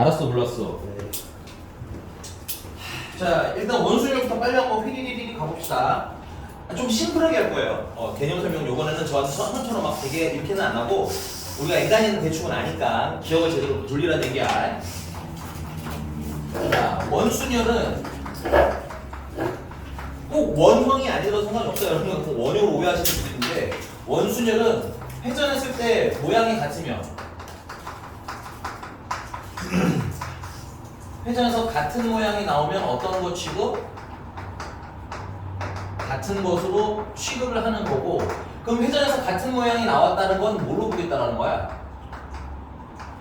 알았어, 몰랐어. 네. 자, 일단 원순열부터 빨리 한번 휘리리리 가봅시다. 좀 심플하게 할 거예요. 개념 설명 요번에는 저한테 선처럼 막 되게 이렇게는 안 하고 우리가 인간이는 대충은 아니까 기억을 제대로 돌리라는 얘기야. 자, 원순열은 꼭 원형이 아니라도 상관이 없어요. 여러분 원형으로 오해하시는 분들인데 원순열은 회전했을 때 모양이 같으면 회전에서 같은 모양이 나오면 어떤 것 취급? 같은 것으로 취급을 하는 거고 그럼 회전에서 같은 모양이 나왔다는 건 뭘로 보겠다라는 거야?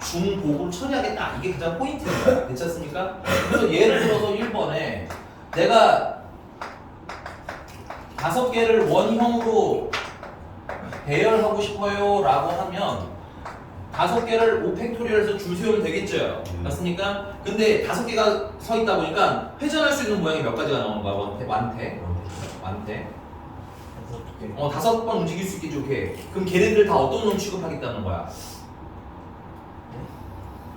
중복으로 처리하겠다. 이게 가장 포인트인 거야. 괜찮습니까? 그래서 예를 들어서 1번에 내가 5개를 원형으로 배열하고 싶어요 라고 하면 5개를 5팩토리얼에서 줄 세우면 되겠죠. 맞습니까? 근데 5개가 서 있다 보니까 회전할 수 있는 모양이 몇 가지가 나오는 거야. 완태. 5번 움직일 수 있게 좋게. 그럼 걔네들 다 어떤 놈 취급하겠다는 거야?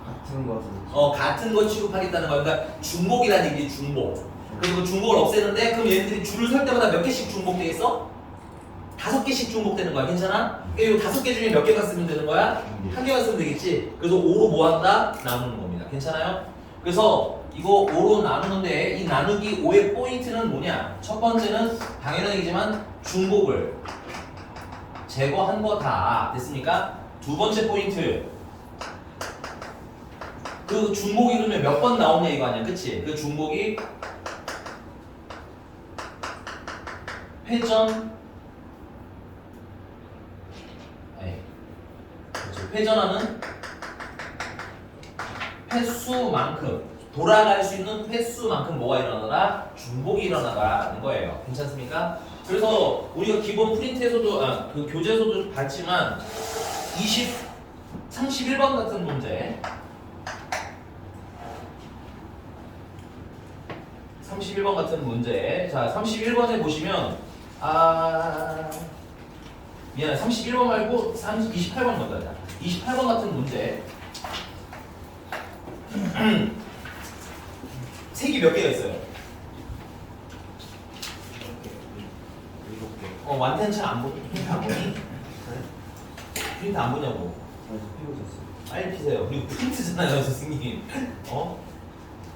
같은 것은 같은 거 취급하겠다는 거야. 그러니까 중복이라는 얘기지, 중복. 그래서 그 중복을 없애는데 그럼 얘네들이 줄을 설 때마다 몇 개씩 중복되겠어? 5개씩 중복되는 거야. 괜찮아? 그러니까 이 5개 중에 몇 개가 쓰면 되는 거야? 1개만 쓰면 되겠지. 그래서 5로 뭐 한다? 나누는 겁니다. 괜찮아요? 그래서 이거 5로 나누는데 이 나누기 5의 포인트는 뭐냐? 첫 번째는 당연한 얘기지만 중복을 제거한 거다. 됐습니까? 두 번째 포인트 그 중복이 그러면 몇 번 나오냐 이거 아니야. 그치? 그 중복이 회전하는 횟수만큼 돌아갈 수 있는 횟수만큼 뭐가 일어나더라? 중복이 일어나더라는 거예요. 괜찮습니까? 그래서 우리가 기본 프린트에서도 그 교재에서도 봤지만 31번 같은 문제 31번 같은 문제 자 31번에 보시면 미안해 31번 말고 28번 먼저 하자 28번 같은 문제 색이 몇 개가 있어요? 7개. 완텐 안 보니? 프린트 안 보니? 프린트 안 보냐고 피우셨어요. 빨리 피세요 그리고 프린트잖아요 선생님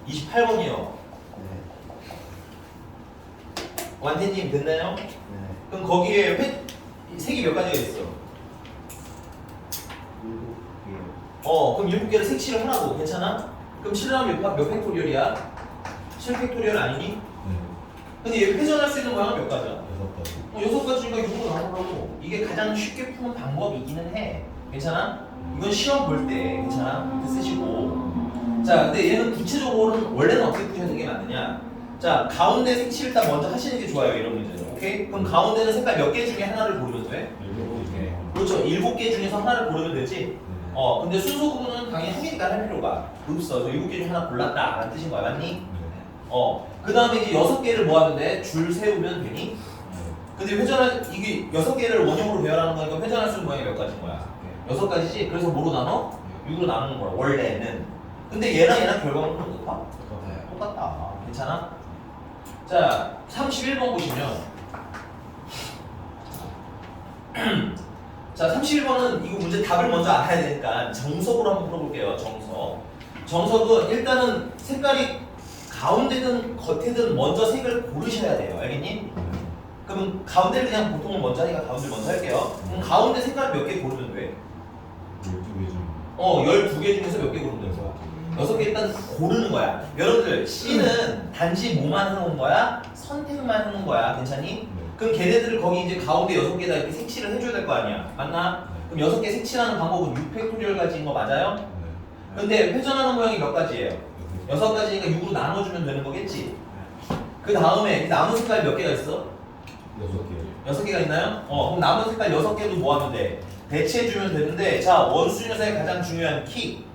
28번이요 네. 완텐님 됐나요? 네. 그럼 거기에 색이 몇 가지가 있어? 7개요. 그럼 7개를 색칠을 하라고 괜찮아? 그럼 7하면 몇 팩토리얼이야? 7팩토리얼 아니니? 네. 근데 얘 회전할 수 있는 모양은 몇 가지야? 6가지. 6가지니까 6으로 나눠보라고 이게 가장 쉽게 푸는 방법이기는 해 괜찮아? 이건 시험 볼 때 괜찮아? 이렇게 쓰시고 자 근데 얘는 구체적으로는 원래는 어떻게 푸시는 게 맞느냐 자 가운데 색칠 일단 먼저 하시는 게 좋아요 이런 문제는 오케이? 그럼 가운데는 색깔 몇 개 중에 하나를 고르면 돼? 7개. 그렇죠 7개 중에서 하나를 고르면 되지 근데 순서 구분은 당연히 한 개니까 할 필요가 없어. 그래서 7개 중에 하나 골랐다 라는 뜻인 거야. 맞니? 그 다음에 이제 6개를 뭐 하면 돼? 줄 세우면 되니? 근데 이게 6개를 원형으로 배열하는 거니까 회전할 수 있는 모양이 몇 가지인 거야? 6가지지? 그래서 뭐로 나눠? 6으로 나누는 거야. 원래는. 근데 얘랑 결과물은 어떨까? 똑같다. 괜찮아? 자, 31번 보시면 자, 31번은 이거 문제 답을 먼저 알아야 되니까 정석으로 한번 풀어볼게요. 정석은 일단은 색깔이 가운데든 겉에든 먼저 색을 고르셔야 돼요. 알겠니? 그럼 가운데를 그냥 보통은 먼저 하니까 가운데 먼저 할게요. 그럼 가운데 색깔 몇 개 고르면 돼? 12개 중. 12개 중에서 몇 개 고르면 되는 거야? 6개 일단 고르는 거야. 여러분들 C는 단지 뭐만 해놓은 거야? 선택만 해놓은 거야. 괜찮니? 그럼 걔네들을 거기 이제 가운데 6개다 이렇게 색칠을 해줘야 될 거 아니야. 맞나? 그럼 6개 색칠하는 방법은 6팩토리얼 가지인 거 맞아요? 근데 회전하는 모양이 몇 가지예요? 6가지니까 6으로 나눠주면 되는 거겠지? 그 다음에 남은 색깔 몇 개가 있어? 6개. 6개가 있나요? 그럼 남은 색깔 6개도 뭐 하면 돼? 배치해주면 되는데 자 원수녀사의 가장 중요한 키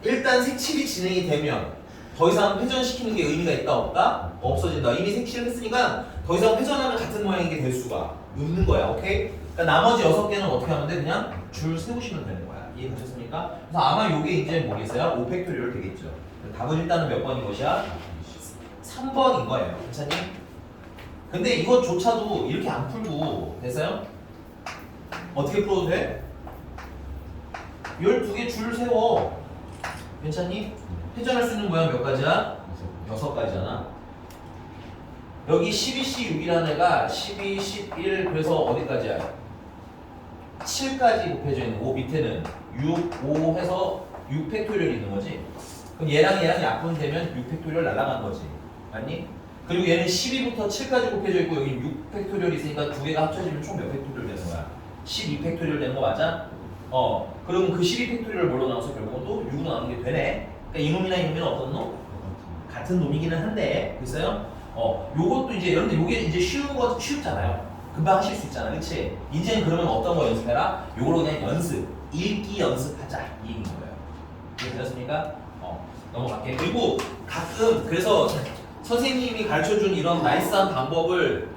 일단 색칠이 진행이 되면 더 이상 회전시키는 게 의미가 있다 없다? 없어진다. 이미 색칠을 했으니까 더 이상 회전하면 같은 모양인 게 될 수가 없는 거야. 오케이? 그러니까 나머지 6개는 어떻게 하면 돼? 그냥 줄 세우시면 되는 거야. 이해가셨습니까? 그래서 아마 요게 이제 뭐겠어요? 5팩토리얼 되겠죠. 답은 일단은 몇 번인 것이야? 3번인 거예요. 괜찮니? 근데 이것조차도 이렇게 안 풀고 됐어요? 어떻게 풀어도 돼? 12개 줄 세워. 괜찮니? 회전할 수 있는 모양 몇 가지야? 6가지잖아. 여기 12C6이라는 애가 12, 11 그래서 어디까지야? 7까지 곱해져 있는 5 밑에는 6, 5 해서 6팩토리얼이 있는 거지. 그럼 얘랑 약분되면 6팩토리얼 날아간 거지. 맞니? 그리고 얘는 12부터 7까지 곱해져 있고 여기 6팩토리얼이 있으니까 두 개가 합쳐지면 총 몇 팩토리얼 되는 거야? 12팩토리얼 되는 거 맞아? 그러면 그 12팩토리얼 뭘로 나눠서 결국은 또 6으로 나누는 게 되네. 그러니까 이놈이나 이놈이는 어떤 놈? 같은 놈이기는 한데, 글쎄요? 요것도 이제, 여러분들 요게 이제 쉽잖아요. 금방 하실 수 있잖아. 그치? 이제는 그러면 어떤 거 연습해라? 요걸로 그냥 읽기 연습하자. 이 얘기인 거예요. 이해되셨습니까? 넘어갈게. 그리고 가끔, 그래서 선생님이 가르쳐준 이런 나이스한 방법을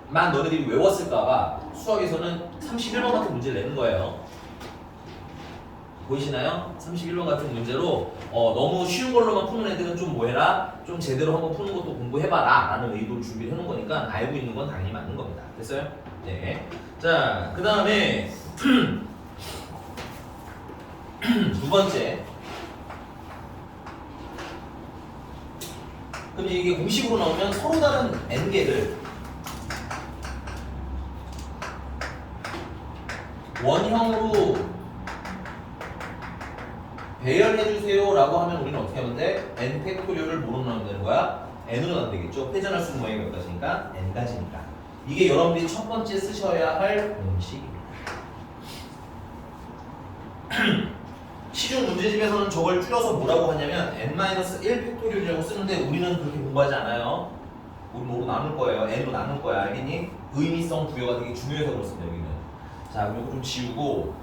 만 너희들이 외웠을까봐 수학에서는 31번 같은 문제를 내는 거예요. 보이시나요? 31번 같은 문제로 너무 쉬운 걸로만 푸는 애들은 좀 뭐해라? 좀 제대로 한번 푸는 것도 공부해봐라 라는 의도로 준비를 해놓은 거니까 알고 있는 건 당연히 맞는 겁니다. 됐어요? 네. 자, 그 다음에 두 번째. 그럼 이게 공식으로 나오면 서로 다른 n개를 원형으로 배열해주세요 라고 하면 우리는 어떻게 하면 돼? n 팩토리얼을 뭐로 나누면 되는 거야? n으로 나누면 되겠죠? 회전할 수 있는 모양이 몇 가지니까? n가지니까. 이게 여러분들이 첫 번째 쓰셔야 할 공식입니다. 시중 문제집에서는 저걸 줄여서 뭐라고 하냐면 n-1 팩토리얼이라고 쓰는데 우리는 그렇게 공부하지 않아요. 우리 뭐로 나눌 거예요? n으로 나눌 거야. 알겠니? 의미성 부여가 되게 중요해서 그렇습니다. 여기는. 자, 그럼 이거 좀 지우고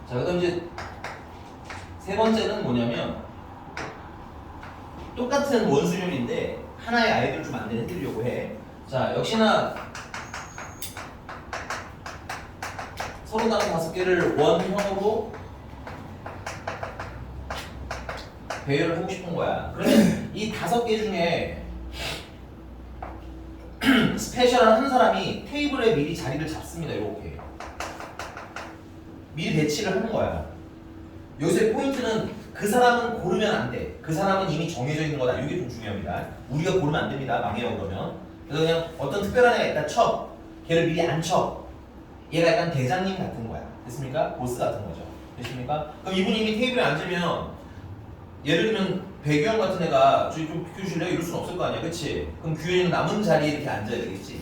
자, 그다음 이제 세 번째는 뭐냐면 똑같은 원수율인데 하나의 아이디어를 좀 안내해드리려고 해. 자, 역시나 서로 다른 5개를 원형으로 배열을 하고 싶은 거야. 그러면 이 5개 중에 스페셜한 한 사람이 테이블에 미리 자리를 잡습니다. 이렇게 미리 배치를 하는 거야. 여기서의 포인트는 그 사람은 고르면 안 돼. 그 사람은 이미 정해져 있는 거다. 이게 좀 중요합니다. 우리가 고르면 안 됩니다. 망해요 그러면. 그래서 그냥 어떤 특별한 애가 일단 쳐. 걔를 미리 안 쳐. 얘가 약간 대장님 같은 거야. 됐습니까? 보스 같은 거죠. 됐습니까? 그럼 이분이 이미 테이블에 앉으면 예를 들면 배규영 같은 애가 저희 좀 비켜주실래요? 이럴 수는 없을 거 아니야. 그치? 그럼 규현이는 남은 자리에 이렇게 앉아야 되겠지.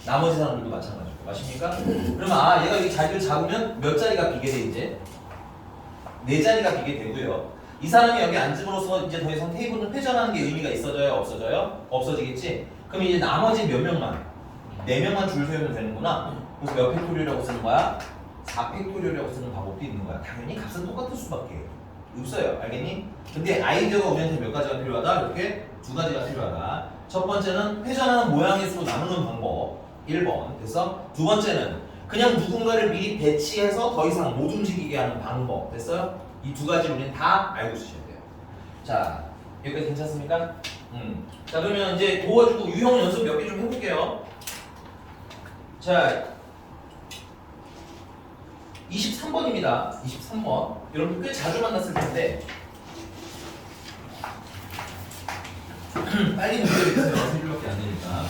나머지 사람들도 마찬가지고. 맞습니까? 그러면 얘가 이 자리를 잡으면 몇 자리가 비게 돼 이제? 4자리가 비게 되고요. 이 사람이 여기 앉음으로써 이제 더 이상 테이블은 회전하는 게 의미가 있어져요? 없어져요? 없어지겠지? 그럼 이제 나머지 몇 명만? 4명만 줄 세우면 되는구나. 그래서 몇 팩토리얼이라고 쓰는 거야? 4팩토리얼이라고 쓰는 방법도 있는 거야. 당연히 값은 똑같을 수밖에 없어요. 알겠니? 근데 아이디어가 우리한테 몇 가지가 필요하다? 이렇게 2가지가 필요하다. 첫 번째는 회전하는 모양의 수로 나누는 방법 1번 됐어? 두 번째는 그냥 누군가를 미리 배치해서 더 이상 못 움직이게 하는 방법 됐어요? 이 2가지 우리는 다 알고 있으셔야 돼요. 자, 여기까지 괜찮습니까? 자, 그러면 이제 도와주고 유형 연습 몇 개 좀 해볼게요. 자, 23번입니다. 23번. 여러분 꽤 자주 만났을 텐데 빨리 문제를 주세요. 3줄밖에 안 되니까.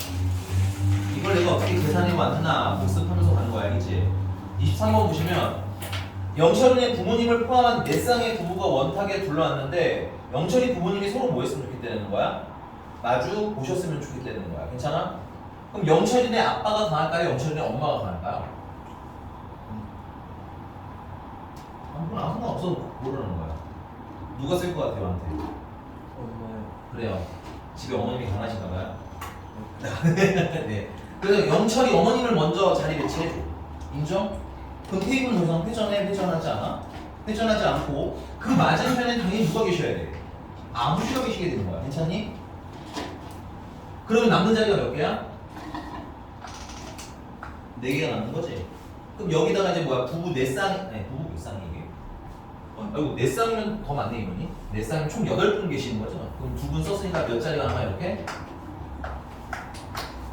이걸 내가 어떻게 계산해 왔나 복습하면서 가는 거야, 알겠지? 23번 보시면 영철이의 부모님을 포함한 4쌍의 부부가 원탁에 둘러앉는데 영철이 부모님이 서로 뭐 했으면 좋겠다는 거야? 마주 보셨으면 좋겠다는 거야. 괜찮아? 그럼 영철이네 아빠가 강할까요? 영철이네 엄마가 강할까요? 아무나 상관없어도 모르는 거야. 누가 쓸 것 같아요, 한테? 엄마요. 그래요. 집에 어머님이 강하신가 봐요. 네. 그래서 영철이 어머님을 먼저 자리 배치해줘. 인정? 그럼 테이블은 더 이상 회전하지 않아? 회전하지 않고 그 맞은편에 당연히 누가 계셔야 돼? 아버지가 계시게 되는 거야. 괜찮니? 그러면 남는 자리가 몇 개야? 4개가 남는 거지. 그럼 여기다가 이제 뭐야? 부부 4쌍, 아니 부부 몇 쌍이 이게? 아이고 4쌍이면 더 많네 이분이. 4쌍이면 총 8분 계시는 거죠. 그럼 2분 썼으니까 몇 자리가 남아 이렇게?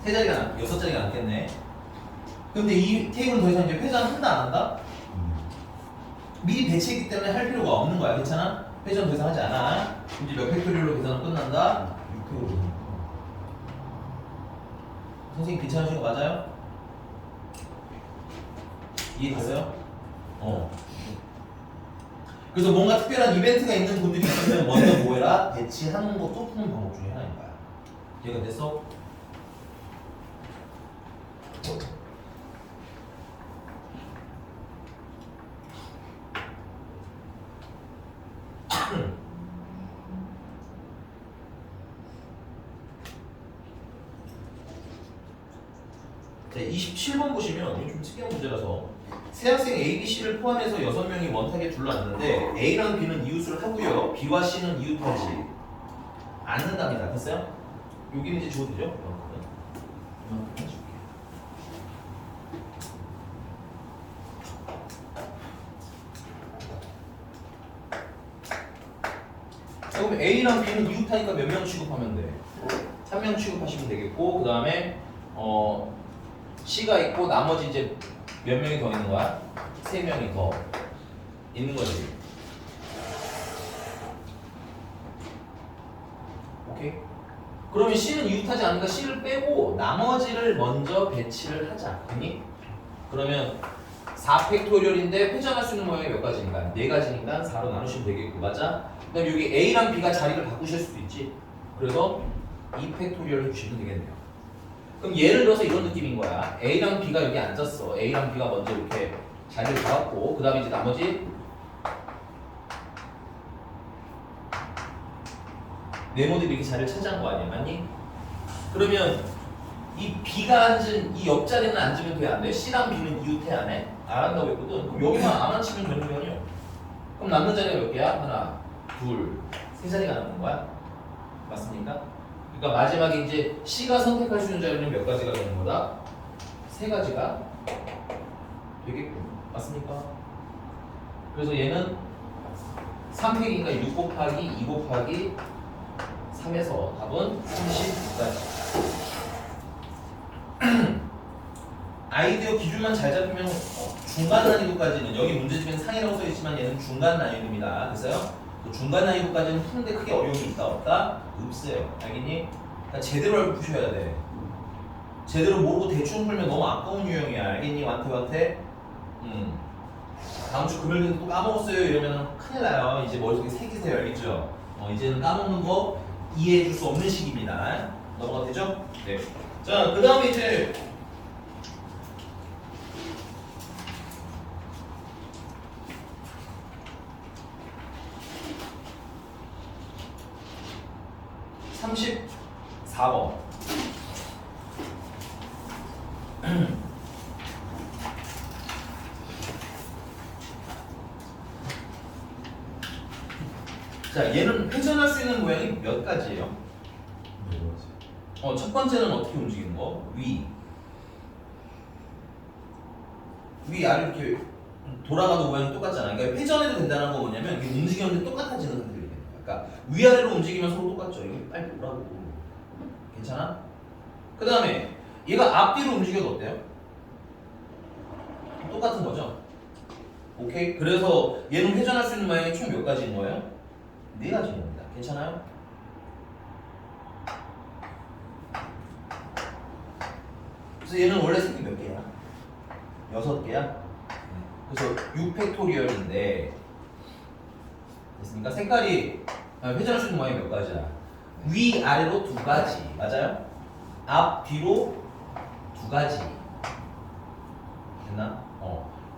3자리가 남, 6자리가 남겠네. 근데 이 테이블은 더 이상 이제 회전한다 안 한다? 미리 배치했기 때문에 할 필요가 없는 거야. 괜찮아? 회전 더 이상 하지 않아. 이제 몇 팩토리얼로 계산은 끝난다? 6팩토리얼. 선생님 괜찮으신 거 맞아요? 이해됐어요? 그래서 뭔가 특별한 이벤트가 있는 분들이 있으면 먼저 뭐 해라? 배치하는 것도 푸는 방법 중에 하나인 거야. 이해가 됐어? 네, 27번 보시면 이게 좀 특이한 문제라서 세 학생 A, B, C를 포함해서 6명이 원탁에 둘러앉는데 A랑 B는 이웃을 하고요. B와 C는 이웃하지 않는답니다. 됐어요? 여기는 이제 주어지죠? 이만큼 해줄게. 그럼 A랑 B는 이웃하니까 몇 명 취급하면 돼? 3명 취급하시면 되겠고 그 다음에 C가 있고 나머지 이제 몇 명이 더 있는 거야? 3명이 더 있는 거지. 오케이? 그러면 C는 이웃하지 않으니까 C를 빼고 나머지를 먼저 배치를 하자. 됐니? 그러면 4팩토리얼인데 회전할 수 있는 모양이 몇 가지인가? 4가지니까 4로 나누시면 되겠고 맞아? 그 다음에 여기 A랑 B가 자리를 바꾸실 수도 있지. 그래서 2팩토리얼 해주시면 되겠네요. 그럼 예를 들어서 이런 느낌인 거야. A랑 B가 여기 앉았어. A랑 B가 먼저 이렇게 자리를 잡았고 그 다음에 이제 나머지 네모들이 이렇게 자리를 차지한 거 아니야? 맞니? 그러면 이 B가 앉은 이 옆자리는 앉으면 돼? 안 돼? C랑 B는 이웃해 안 해? 안 한다고 했거든. 그럼 여기만 안 앉히면 되는 거 아니야? 그럼 남는 자리가 몇 개야? 하나, 둘, 3자리가 남는 거야? 맞습니까? 그러니까 마지막에 이제 C가 선택할 수 있는 자리는 몇 가지가 되는 거다? 3가지가 되겠군. 맞습니까? 그래서 얘는 3팩이니까 6 곱하기 2 곱하기 3에서 답은 36가지. 아이디어 기준만 잘 잡히면 중간 난이도까지는 여기 문제집엔 상이라고 써있지만 얘는 중간 난이도입니다. 그래서요? 중간 난이도까지는 푸는데 크게 어려움이 있다 없다? 없어요. 알겠니? 그러니까 제대로 알고 푸셔야 돼. 제대로 모르고 대충 풀면 너무 아까운 유형이야. 알겠니? 완태. 다음 주 금요일에도 또 까먹었어요 이러면 큰일 나요. 이제 머릿속에 새기세요. 알겠죠? 이제는 까먹는 거 이해해 줄 수 없는 시기입니다. 넘어가도 되죠? 네. 자, 그 다음에 이제 (34번) 자, 얘는 회전할 수 있는 모양이 몇 가지예요? 첫 번째는 어떻게 움직이는 거? 위 아래 이렇게 돌아가는 모양이 똑같잖아. 그러니까 회전해도 된다는 건 뭐냐면 이게 움직였는데 똑같아지는 상태가 되는 거야. 그러니까 위아래로 움직이면 서로 똑같죠. 이거 빨리 보라고. 괜찮아? 그 다음에 얘가 앞뒤로 움직여도 어때요? 똑같은 거죠? 오케이? 그래서 얘는 회전할 수 있는 모양이 총 몇 가지인 거예요? 4가지인 겁니다. 괜찮아요? 그래서 얘는 원래 색이 몇 개야? 6개야? 그래서 6팩토리얼인데 됐습니까? 색깔이 회전할 수 있는 모양이 몇 가지야? 위, 아래로 2가지 맞아요? 앞, 뒤로 2가지 됐나?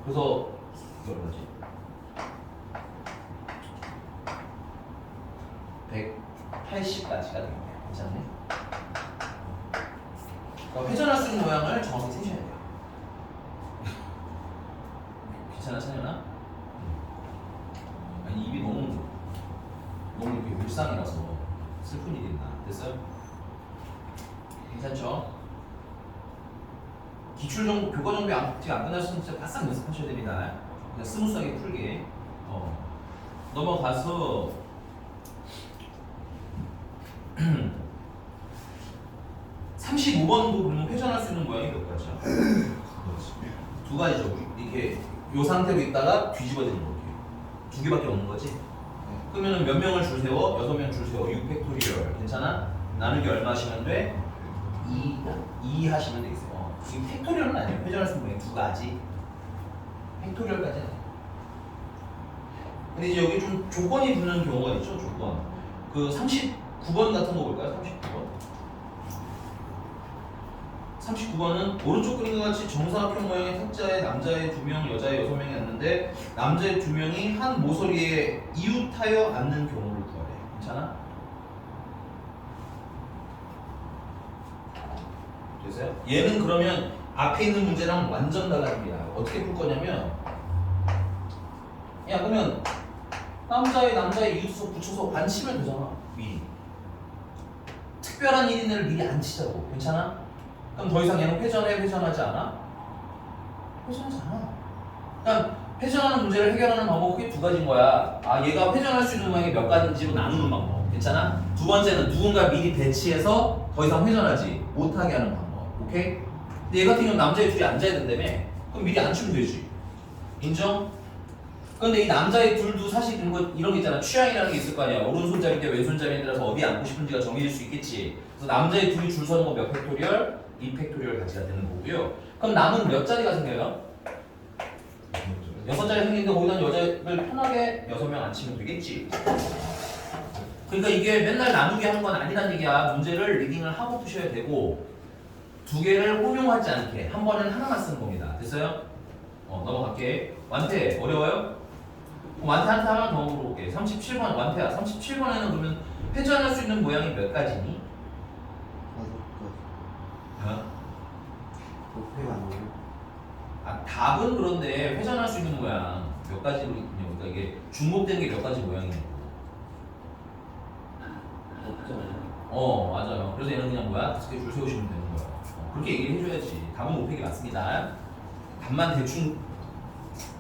그래서 이거 뭐지? 180가지가 되겠네요. 괜찮네? 그러니까 회전할 수 있는 모양을 정확히 세셔야 돼요. 괜찮아, 찬현아? 괜찮죠? 기출 정보, 교과 정보 아직 안 끝났으면 진짜 바싹 연습하셔야 됩니다. 그냥 스무스하게 풀게. 넘어가서 35번도 그러면 회전할 수 있는 모양이 몇 가지야? 두 가지죠. 이렇게 요 상태로 있다가 뒤집어지는 거. 두 개밖에 없는 거지. 그러면 몇 명을 줄 세워? 6명 줄 세워. 6팩토리얼. 괜찮아? 나누기 얼마 하시면 돼? 2 하시면 되겠어요. 지금 팩토리얼은 아니에요. 회전할 수 있는 모양이 두 가지. 팩토리얼까지는. 근데 이제 여기 좀 조건이 붙는 경우가 있죠. 조건. 그 39번 같은 거 볼까요? 39번은 오른쪽 그림과 같이 정사각형 모양의 탁자에 남자의 2명, 여자의 6명이 앉는데 남자의 2명이 한 모서리에 이웃하여 앉는 경우를 구하래. 괜찮아? 되세요? 얘는 그러면 앞에 있는 문제랑 완전 달라집니다. 어떻게 풀 거냐면 야 그러면 남자의 이웃서 붙여서 안 치면 되잖아. 미리. 특별한 일인을 미리 안 치자고. 괜찮아? 그럼 더 이상 얘는 회전하지 않아? 회전하지 않아. 그러니까 회전하는 문제를 해결하는 방법이 두 가지인 거야. 얘가 회전할 수 있는 모양이 몇 가지인지로 나누는 방법. 괜찮아? 두 번째는 누군가 미리 배치해서 더 이상 회전하지 못하게 하는 방법. 오케이? 근데 얘 같은 경우는 남자의 둘이 앉아야 된다며? 그럼 미리 앉히면 되지. 인정? 근데 이 남자의 둘도 사실 이런 게 있잖아. 취향이라는 게 있을 거 아니야. 오른손잡이인데 왼손잡이에 따라서 어디 앉고 싶은지가 정해질 수 있겠지. 그래서 남자의 둘이 줄 서는 거 몇 팩토리얼? 2팩토리얼 가지가 되는 거고요. 그럼 남은 몇 자리가 생겨요? 6자리 생기는데 거기다 여자를 편하게 6명 앉히면 되겠지. 그러니까 이게 맨날 나누기 하는 건 아니란 얘기야. 문제를 리딩을 하고 푸셔야 되고 두 개를 혼용하지 않게 한 번은 하나만 쓰는 겁니다. 됐어요? 넘어갈게. 완태 어려워요? 완태 한 하나만 더 물어볼게. 37번 완태야. 37번에는 그러면 회전할 수 있는 모양이 몇 가지니? 5패가 아니에요. 답은 그런데 회전할 수 있는 모양 몇 가지로 있냐고. 그러니까 이게 중복된 게 몇 가지 모양이냐고. 없잖아요. 맞아요. 그래서 얘는 그냥 뭐야? 5개 줄 세우시면 되는 거야. 그렇게 얘기를 해줘야지. 답은 5팩이 맞습니다. 답만 대충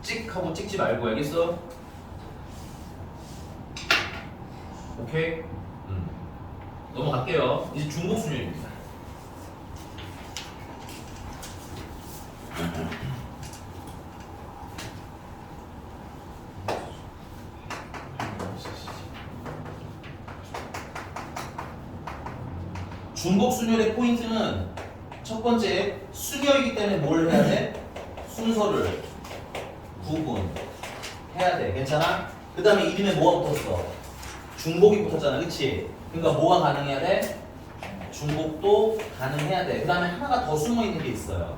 찍 하고 찍지 말고 알겠어? 오케이? 넘어갈게요. 이제 중복순열입니다. 중복순열의 포인트는 첫 번째 순열이기 때문에 뭘 해야 돼? 순서를 구분해야 돼. 괜찮아? 그 다음에 이름에 뭐가 붙었어? 중복이 붙었잖아. 그치? 그러니까 뭐가 가능해야 돼? 중복도 가능해야 돼. 그 다음에 하나가 더 숨어있는 게 있어요.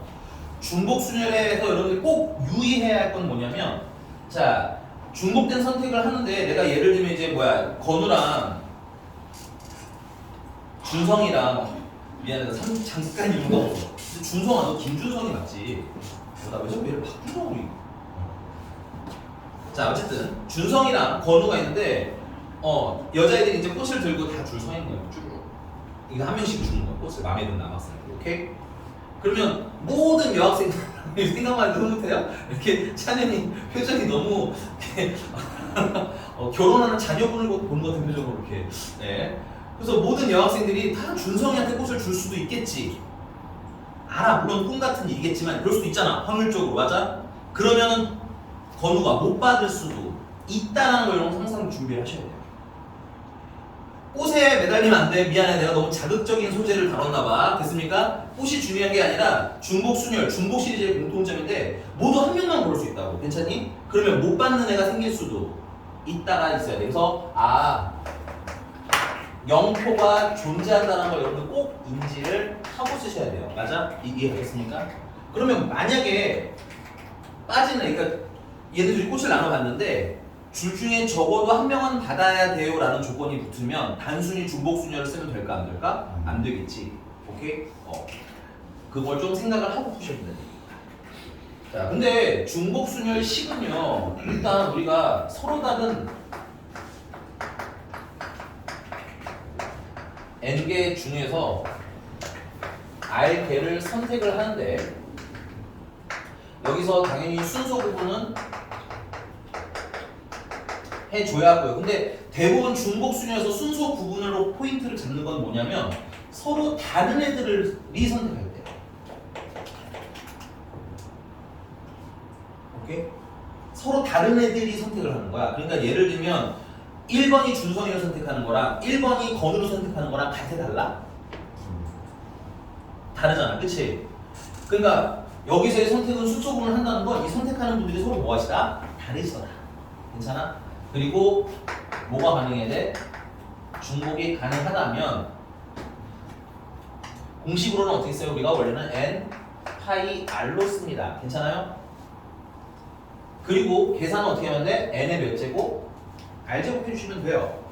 중복순열에서 여러분들이 꼭 유의해야 할 건 뭐냐면 자 중복된 선택을 하는데 내가 예를 들면 이제 건우랑 준성이랑 미안해 잠깐 이유가 없어. 근데 준성아 너 김준성이 맞지? 나 왜 자꾸 얘를 바꾸냐 우리. 자 어쨌든 준성이랑 건우가 있는데 여자애들이 이제 꽃을 들고 다 줄 서 있는 거예요. 쭉 이거 한 명씩 주는 거야. 꽃을 마음에 드는 남학생들. 오케이? 그러면 모든 여학생들 생각만 해도 흐뭇해요? 이렇게 찬현이 표정이 너무 이렇게 결혼하는 자녀분을 보는 것 같은 표정으로 이렇게. 네. 그래서 모든 여학생들이 다 준성이한테 꽃을 줄 수도 있겠지. 알아. 물론 꿈 같은 일이겠지만 그럴 수도 있잖아. 확률적으로. 맞아? 그러면은 건우가 못 받을 수도 있다는 걸 여러분 항상 준비를 하셔야 돼요. 꽃에 매달리면 안 돼. 미안해. 내가 너무 자극적인 소재를 다뤘나 봐. 됐습니까? 꽃이 중요한 게 아니라 중복순열, 중복 시리즈의 공통점인데 모두 한 명만 고를 수 있다고. 괜찮니? 그러면 못 받는 애가 생길 수도 있다가 있어야 돼. 그래서 영토가 존재한다는 걸 여러분들 꼭 인지를 하고 쓰셔야 돼요. 맞아? 이해하겠습니까? 그러면 만약에 빠지는 그러니까 얘네들이 꽃을 나눠봤는데 줄 중에 적어도 한 명은 받아야 돼요 라는 조건이 붙으면 단순히 중복순열을 쓰면 될까 안 될까? 안 되겠지. 오케이? 그걸 좀 생각을 하고 푸셔야 된다. 자, 근데 중복순열 식은요 일단 우리가 서로 다른 n개 중에서 R 개를 선택을 하는데 여기서 당연히 순서 구분은 해줘야 하고요. 근데 대부분 중복 순위에서 순서 구분으로 포인트를 잡는 건 뭐냐면 서로 다른 애들이 선택할 때. 오케이? 서로 다른 애들이 선택을 하는 거야. 그러니까 예를 들면 1번이 준성이를 선택하는 거랑 1번이 건우를 선택하는 거랑 같아 달라? 다르잖아. 그치? 그러니까 여기서의 선택은 순서 구분을 한다는 건 이 선택하는 분들이 서로 뭐하시다? 다르시더라. 괜찮아? 그리고 뭐가 가능해야 돼? 중복이 가능하다면 공식으로는 어떻게 써요? 우리가 원래는 n 파이 r로 씁니다. 괜찮아요? 그리고 계산은 어떻게 하면 돼? n의 몇 제곱? r 제곱 해주시면 돼요.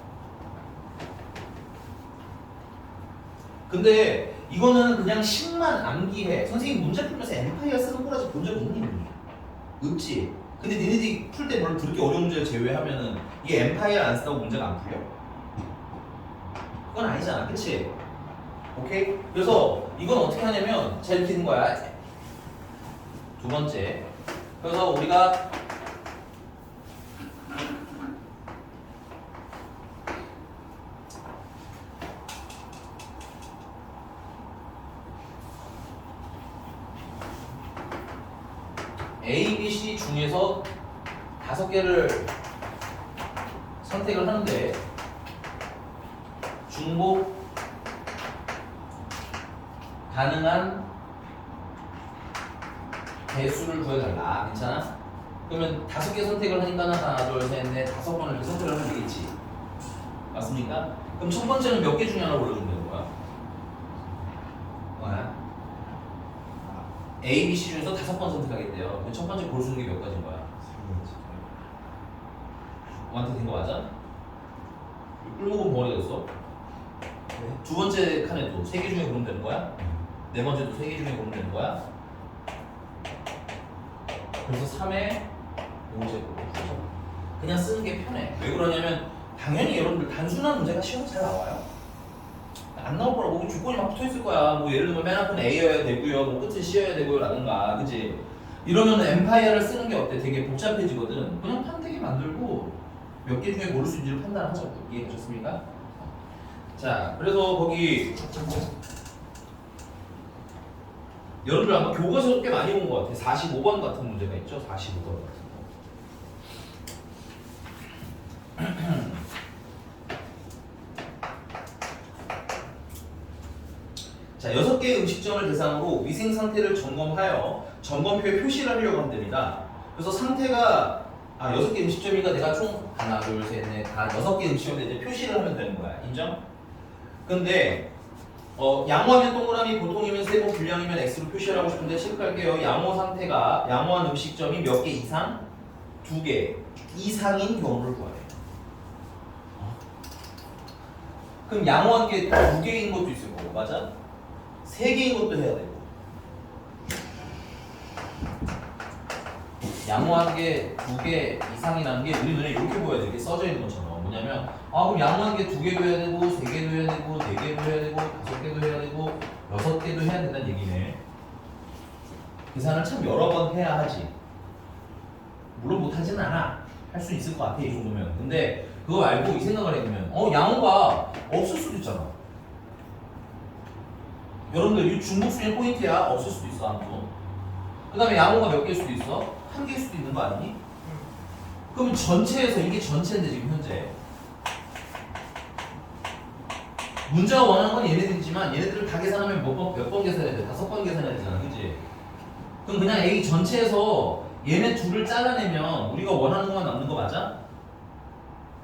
근데 이거는 그냥 식만 암기해. 선생님 문제 풀면서 n 파이가 쓰는 거라서 본 적 있니? 없지. 근데 니네들이 풀 때 물론 그렇게 어려운 문제를 제외하면은 이 n 파이를 안 쓴다고 문제가 안 풀려? 그건 아니잖아. 그치? 오케이? 그래서 이건 어떻게 하냐면 잘 익히는 거야. 두 번째. 그래서 우리가 A, B, C 중에서 5개를 선택을 하는데 중복 가능한 개수를 구해달라. 괜찮아? 그러면 5개 선택을 하니까 하나, 둘, 셋, 넷, 5번을 이렇게 선택을 하면 되겠지. 맞습니까? 그럼 첫 번째는 몇 개 중에 하나 골라주면 되는 거야? 뭐야? A, B, C 중에서 5번 선택하겠대요. 그럼 첫 번째 고를 수 있는 게 몇 가지인 거야? 완전 된 거 맞아? 뿔목은 뭐가 됐어? 두 번째 칸에도 3개 중에 고르면 되는 거야? 네 번째도 3개 중에 고르면 되는 거야? 그래서 3에 5제곱 그냥 쓰는 게 편해. 왜 그러냐면 당연히 여러분들 단순한 문제가 시험에 잘 나와요. 안 나올 거라고 뭐 조건이 막 붙어있을 거야. 뭐 예를 들면 맨 앞은 A여야 되고요, 뭐 끝은 C여야 되고요 라든가. 그치? 이러면 엠파이어를 쓰는 게 어때? 되게 복잡해지거든. 그냥 판때기 만들고 몇 개 중에 고를 수 있는지를 판단하자고. 이해되셨습니까? 자, 그래서 거기 여러분들 아마 교과서 꽤 많이 본 것 같아. 45번 같은 문제가 있죠. 45번 같은 거. 자, 6개의 음식점을 대상으로 위생 상태를 점검하여 점검표에 표시를 하려고 하면 됩니다. 그래서 상태가 6개 음식점이니까 내가 총 하나, 둘, 셋, 넷, 다 6개 음식점에 이제 표시를 하면 되는 거야. 인정? 근데 양호하면 동그라미, 보통이면 세모, 불량이면 X로 표시를 하고 싶은데 체크할게요. 양호한 음식점이 몇 개 이상? 2개 이상인 경우를 구하래. 그럼 양호한 게 2개인 것도 있을 거고, 맞아? 3개인 것도 해야 되고. 양호한 게 2개 이상이라는 게 우리 눈에 이렇게 보여야 돼. 이렇게 써져 있는 것처럼. 뭐냐면 그럼 양호한 게 2개도 해야 되고 3개도 해야 되고 4개도 해야 되고 5개도 해야 되고 6개도 해야 된다는 얘기네. 계산을 참 여러 번 해야 하지. 물론 못하진 않아. 할 수 있을 것 같아 이 정도면. 근데 그거 말고 이 생각을 해보면 양호가 없을 수도 있잖아. 여러분들 이 중복순위 포인트야. 없을 수도 있어. 아무튼. 그 다음에 양호가 몇 개일 수도 있어? 1개일 수도 있는 거 아니니? 그럼 전체에서 이게 전체인데 지금 현재 문제가 원하는 건 얘네들이지만 얘네들을 다 계산하면 몇 번 계산해야 돼? 5번 계산해야 되잖아. 그치? 그럼 그냥 A 전체에서 얘네 둘을 잘라내면 우리가 원하는 것만 남는 거 맞아?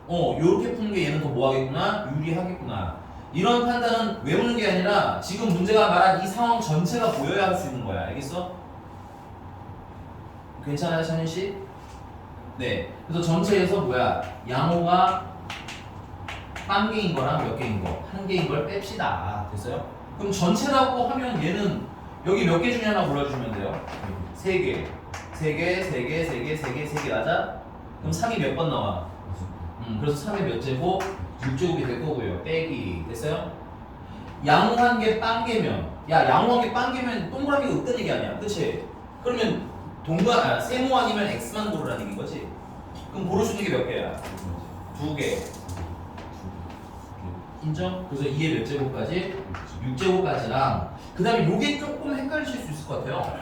요렇게 푸는 게 얘는 더 뭐하겠구나? 유리하겠구나. 이런 판단은 외우는 게 아니라 지금 문제가 말한 이 상황 전체가 보여야 할 수 있는 거야. 알겠어? 괜찮아요, 찬윤 씨? 네. 그래서 전체에서 양호가 1개인 거랑 몇 개인 거? 1개인 걸 뺍시다. 됐어요? 그럼 전체라고 하면 얘는 여기 몇 개 중에 하나 골라주면 돼요? 3개. 3개 맞아? 그럼 3이 몇 번 나와? 그래서 3의 몇 제곱? 6제곱이 될 거고요. 빼기. 됐어요? 양호 한 개 빵개면 야 양호 한 개 빵개면 동그라미가 없다는 얘기 아니야 그치? 그러면 세모 아니면 x만 고르라는 얘기인 거지 그럼 고를 수 있는 게 몇 개야? 2개 인정? 그래서 2의 몇 제곱까지? 6제곱까지랑 그 다음에 요게 조금 헷갈리실 수 있을 것 같아요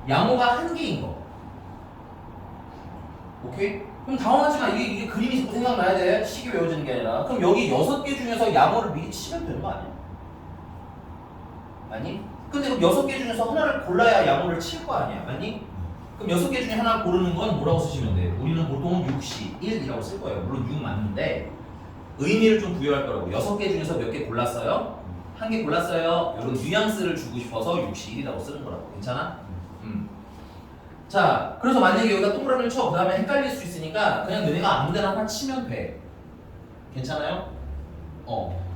양호가 한 개인 거 오케이? 그럼 당황하지 마 이게 그림이 자꾸 생각나야 돼 식이 외워지는 게 아니라 그럼 여기 6개 중에서 양호를 미리 치면 되는 거 아니야? 아니? 근데 그럼 6개 중에서 하나를 골라야 양호를 칠 거 아니야 아니? 그럼 6개 중에 하나 고르는 건 뭐라고 쓰시면 돼? 우리는 보통 6시 1이라고 쓸 거예요 물론 6 맞는데 의미를 좀 부여할 거라고 6개 중에서 몇 개 골랐어요? 한 개 골랐어요 이런 뉘앙스를 주고 싶어서 6시 1이라고 쓰는 거라고 괜찮아? 자 그래서 만약에 여기다 동그라미를 쳐 그 다음에 헷갈릴 수 있으니까 그냥 너네가 아무데나 하나 치면 돼 괜찮아요?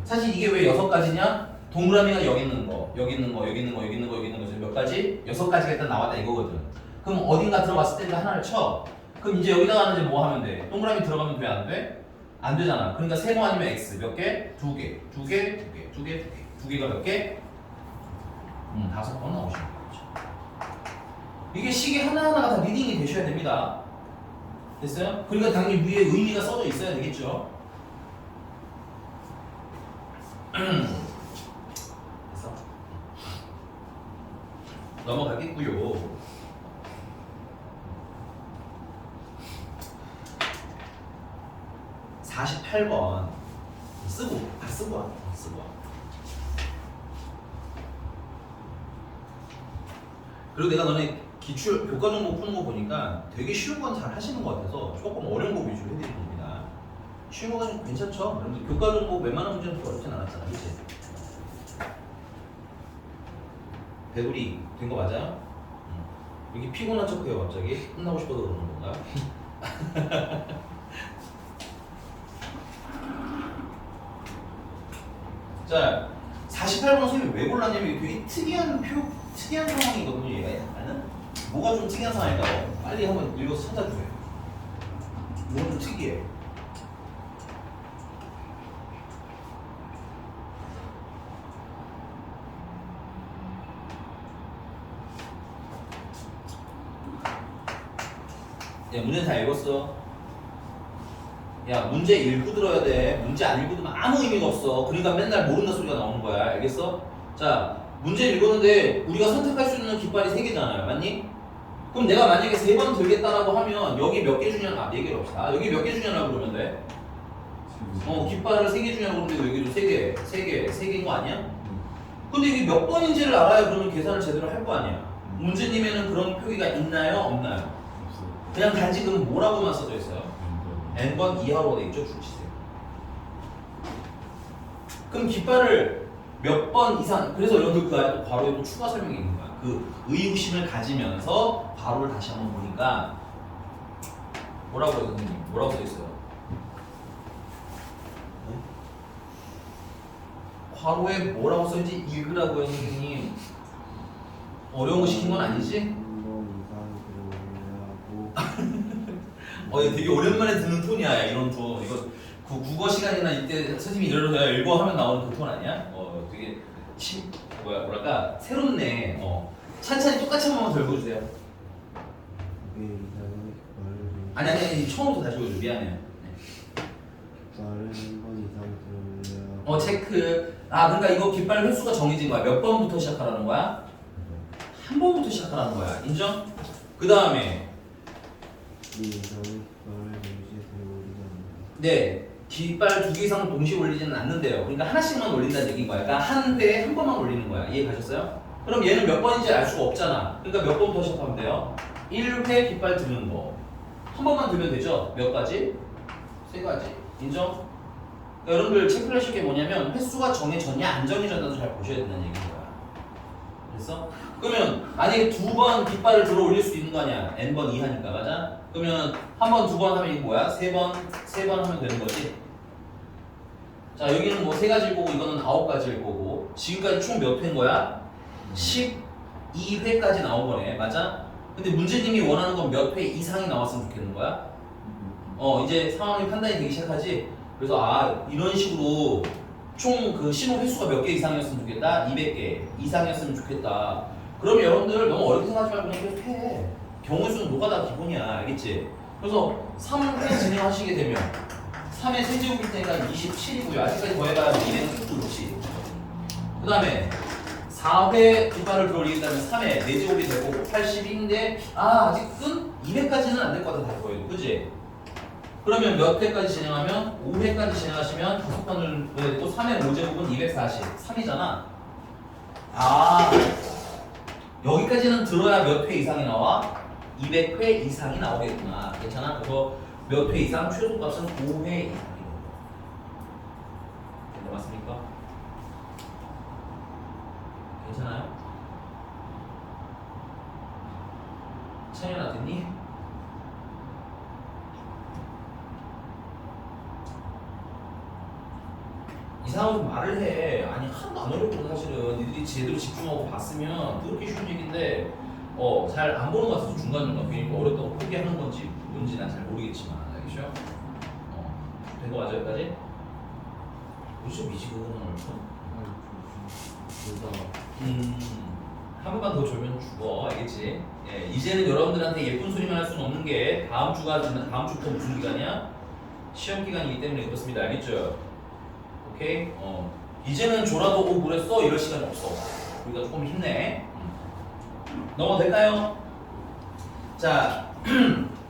사실 이게 왜 6가지냐? 동그라미가 여기 있는 거 여기 있는 거 여기 있는 거 여기 있는 거 여기 있는 거 몇 가지? 6가지가 일단 나왔다 이거거든 그럼 어딘가 들어갔을 때 일단 하나를 쳐 그럼 이제 여기다가 이제 뭐 하면 돼? 동그라미 들어가면 돼? 안 돼? 안 되잖아 그러니까 세모 아니면 x 몇 개? 2개 2개 2개 2개 2개가 몇 개? 5번 나오시는 거죠 이게 식이 하나하나가 다 리딩이 되셔야 됩니다 됐어요? 그러니까 당연히 위에 의미가 써져 있어야 되겠죠 됐어 넘어가겠고요 48번 쓰고 와 그리고 내가 너네 기출 교과 종목 푸는 거 보니까 되게 쉬운 건 잘 하시는 것 같아서 조금 어려운 거 위주로 해드릴 겁니다 쉬운 거가 좀 괜찮죠? 여러분들 교과 종목 웬만한 문제는 어렵진 않았잖아 그치? 배우리 된 거 맞아요? 여기 피곤한 척해요 갑자기 끝나고 싶어서 그러는 건가? 자 48번 선생님이 왜 골랐냐면 이게 되게 특이한 상황이거든요 얘가 약간은 뭐가 좀 특이한 상황일까? 빨리 한번 읽어서 찾아주세요 뭐가 좀 특이해 야 문제 다 읽었어 야 문제 읽고 들어야 돼 문제 안 읽고 들으면 아무 의미가 없어 그러니까 맨날 모른다 소리가 나오는 거야 알겠어? 자 문제 읽었는데 우리가 선택할 수 있는 깃발이 3개잖아요 맞니? 그럼 내가 만약에 3번 들겠다라고 하면 여기 몇 개 중이냐 4개를 없다 여기 몇 개 중이냐고 그러면 돼? 깃발을 3개 중이냐고 그러는데 여기도 3개인 거 아니야? 근데 이게 몇 번인지를 알아야 그러면 계산을 제대로 할 거 아니야 문제님에는 그런 표기가 있나요? 없나요? 그냥 단지 그럼 뭐라고만 써져 있어요? n번 이하로 돼 있죠 줄치세요 그럼 깃발을 몇 번 이상 그래서 여러분들 그 안에 또 괄호에 또 추가 설명이 있는 거야 그 의구심을 가지면서 괄호를 다시 한번 보니까 뭐라고요 선생님? 뭐라고 써 있어요? 괄호에 뭐라고 써있지? 읽으라고요 선생님 어려운 거 시킨 건 아니지? 얘 되게 오랜만에 듣는 톤이야 야, 이런 톤 이거 국어 시간이나 이때 선생님이 이러면서 읽어 하면 나오는 그 톤 아니야? 되게 뭐랄까 새롭네 찬찬히 똑같이 한 번만 더 읽어주세요 아니 처음부터 다시 읽어줘 미안해요 체크 그러니까 이거 깃발 횟수가 정해진 거야 몇 번부터 시작하라는 거야? 한 번부터 시작하라는 거야 인정? 그 다음에 네 깃발 2개 이상 동시에 올리지는 않는데요 그러니까 하나씩만 올린다는 얘기인 거야 그러니까 한 회에 한 번만 올리는 거야 이해 가셨어요? 그럼 얘는 몇 번인지 알 수가 없잖아 그러니까 몇 번부터 시작하면 돼요? 1회 깃발 드는 거 한 번만 들면 되죠? 몇 가지? 3가지 인정? 그러니까 여러분들 체크를 하실 게 뭐냐면 횟수가 정해졌냐 안 정해졌냐도 잘 보셔야 된다는 얘기인 거야 됐어? 그러면 만약에 2번 깃발을 들어 올릴 수 있는 거 아니야 n번 이하니까 맞아? 그러면 한 번, 2번 하면 이게 뭐야? 3번 하면 되는 거지 자 여기는 뭐 3가지일 거고 이거는 9가지일 거고 지금까지 총 몇 회인 거야? 12회까지 나온 거네 맞아? 근데 문제님이 원하는 건 몇 회 이상이 나왔으면 좋겠는 거야? 이제 상황이 판단이 되기 시작하지? 그래서 이런 식으로 총 그 신호 횟수가 몇 개 이상이었으면 좋겠다? 200개 이상이었으면 좋겠다. 그럼 여러분들 너무 어렵게 생각하지 말고 그냥 계속 해. 경우의 수는 노가다 기본이야. 알겠지? 그래서 3회 진행하시게 되면 3의 세제곱일 테니까 27이고요. 아직까지 더해봐야 200은 쭉 그렇지. 그 다음에 4회 뒷발을 들어올리겠다면 3의 4제곱이 될 거고 80인데 아직은 200까지는 안 될 것 같아 될 거예요. 그치? 그러면 몇 회까지 진행하면 5회까지 진행하시면 5번을 넣어야 되고 3의 5제곱은 240 3이잖아. 아 여기까지는 들어야 몇 회 이상이 나와? 200회 이상이 나오겠구나. 괜찮아? 그래서 몇 회 이상 최소값은 5회 이상이에요. 네, 맞습니까? 괜찮아요? 찬현아 됐니? 이상하게 말을 해. 아니 하나도 안 어렵거든 사실은. 니들이 제대로 집중하고 봤으면 그렇게 쉬운 얘기인데 잘 안 보는 것 같아서 중간중간 괜히 어렵다고 포기하는 건지 뭔지 난 잘 모르겠지만 알겠죠? 된 거 맞아 여기까지? 무슨 미지근한 얼굴? 한 번만 더 졸면 죽어. 알겠지? 예, 이제는 여러분들한테 예쁜 소리만 할 수는 없는 게 다음 주가 다음 주부터 무슨 기간이야? 시험 기간이기 때문에 그렇습니다. 알겠죠? 오케이? 이제는 졸아도 뭐래 써 이럴 시간 없어. 우리가 조금 힘내. 넘어도 될까요? 자,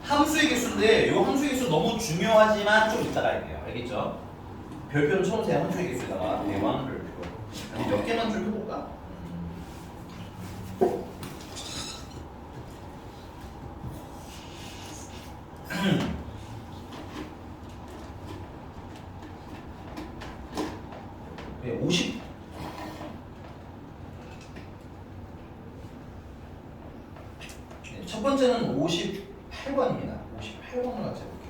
함수의 개수인데 이 함수의 개수 너무 중요하지만 좀 이따가 할게요. 알겠죠? 별표는 처음 세 함수의 개수에다가 대왕 별표. 아니, 몇 개만 좀 해볼까? 네, 50. 네, 첫 번째는 58번입니다. 58번을 같이 해볼게요.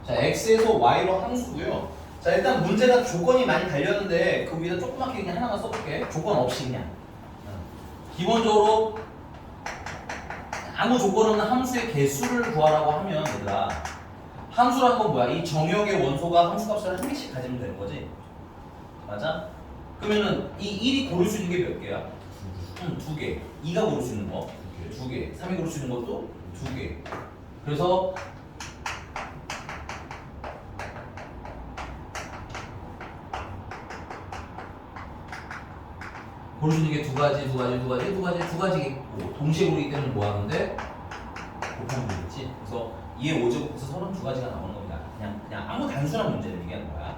자, x에서 y로 함수고요. 자, 일단 문제가 조건이 많이 달렸는데 그 위에다 조그맣게 그냥 하나만 써볼게. 조건 없이 그냥. 기본적으로 아무 조건 없는 함수의 개수를 구하라고 하면 얘들아, 함수란 건 뭐야? 이 정역의 원소가 함수값을 한 개씩 가지면 되는 거지. 맞아? 그러면은 이 1이 고를 수 있는 게 몇 개야? 2개. 2가 고를 수 있는 거 2개. 3이 고를 수 있는 것도 2개. 그래서 고를 수 있는 게 두 가지겠고 동시에 고르기 때문에 뭐 하는데? 곱하면 되겠지. 그래서 2의 5제곱에서 32가지가 나오는 겁니다. 그냥 아무 단순한 문제를 얘기하는 거야.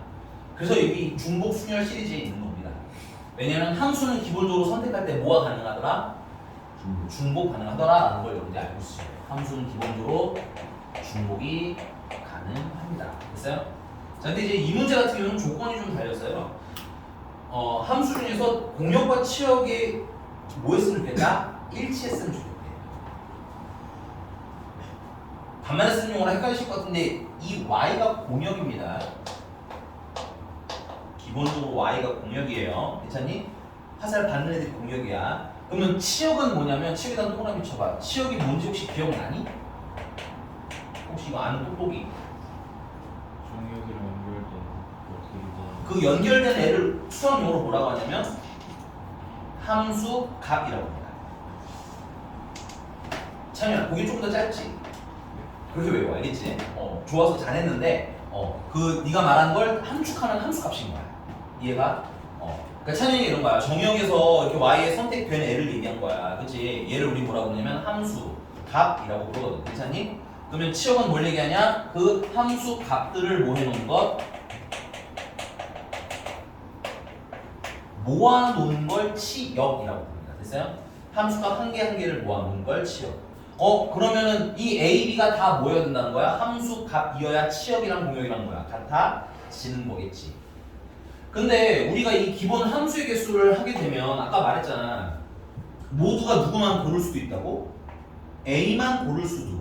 그래서 여기 중복 순열 시리즈에 있는 겁니다. 왜냐면 함수는 기본적으로 선택할 때 뭐가 가능하더라? 중복 가능하더라라는 걸 여러분들이 알고 있어요. 함수는 기본적으로 중복이 가능합니다. 됐어요? 자, 근데 이제 이 문제 같은 경우는 조건이 좀 달렸어요. 함수 중에서 공역과 치역이 뭐 했으면 좋겠다? 일치했으면 좋겠대. 반만에 쓰는 용어랑 헷갈리실 것 같은데 이 y가 공역입니다. 기본적으로 y가 공역이에요. 괜찮니? 화살 받는 애들이 공역이야. 그러면 치역은 뭐냐면 치역에다 동그라미 쳐봐. 치역이 뭔지 혹시 기억나니? 혹시 이거 아는 똑똑이? 중력이랑 연결된 그 연결된 애를 수학 용어로 뭐라고 하냐면 함수 값이라고 합니다. 찬현아, 보기 조금 더 짧지? 그렇게 외워, 알겠지? 좋아서 잘했는데 그 네가 말한 걸 함축하는 함수 값인 거야. 이해가? 그러니까 찬현이 이런 거야. 정형에서 이렇게 y에 선택된 애를 얘기한 거야. 그치? 얘를 우리 뭐라고 그러냐면 함수 값이라고 부르거든. 괜찮니? 그러면 치역은 뭘 얘기하냐? 그 함수 값들을 뭐 해놓은 것? 모아놓은 걸 치역이라고 부릅니다. 됐어요? 함수값 한 개 한 개를 모아놓은 걸 치역. 그러면은 이 A, B가 다 모여야 된다는 거야? 함수값이어야 치역이랑 공역이랑 뭐야? 같아지는 거겠지. 근데 우리가 이 기본 함수의 개수를 하게 되면 아까 말했잖아. 모두가 누구만 고를 수도 있다고? A만 고를 수도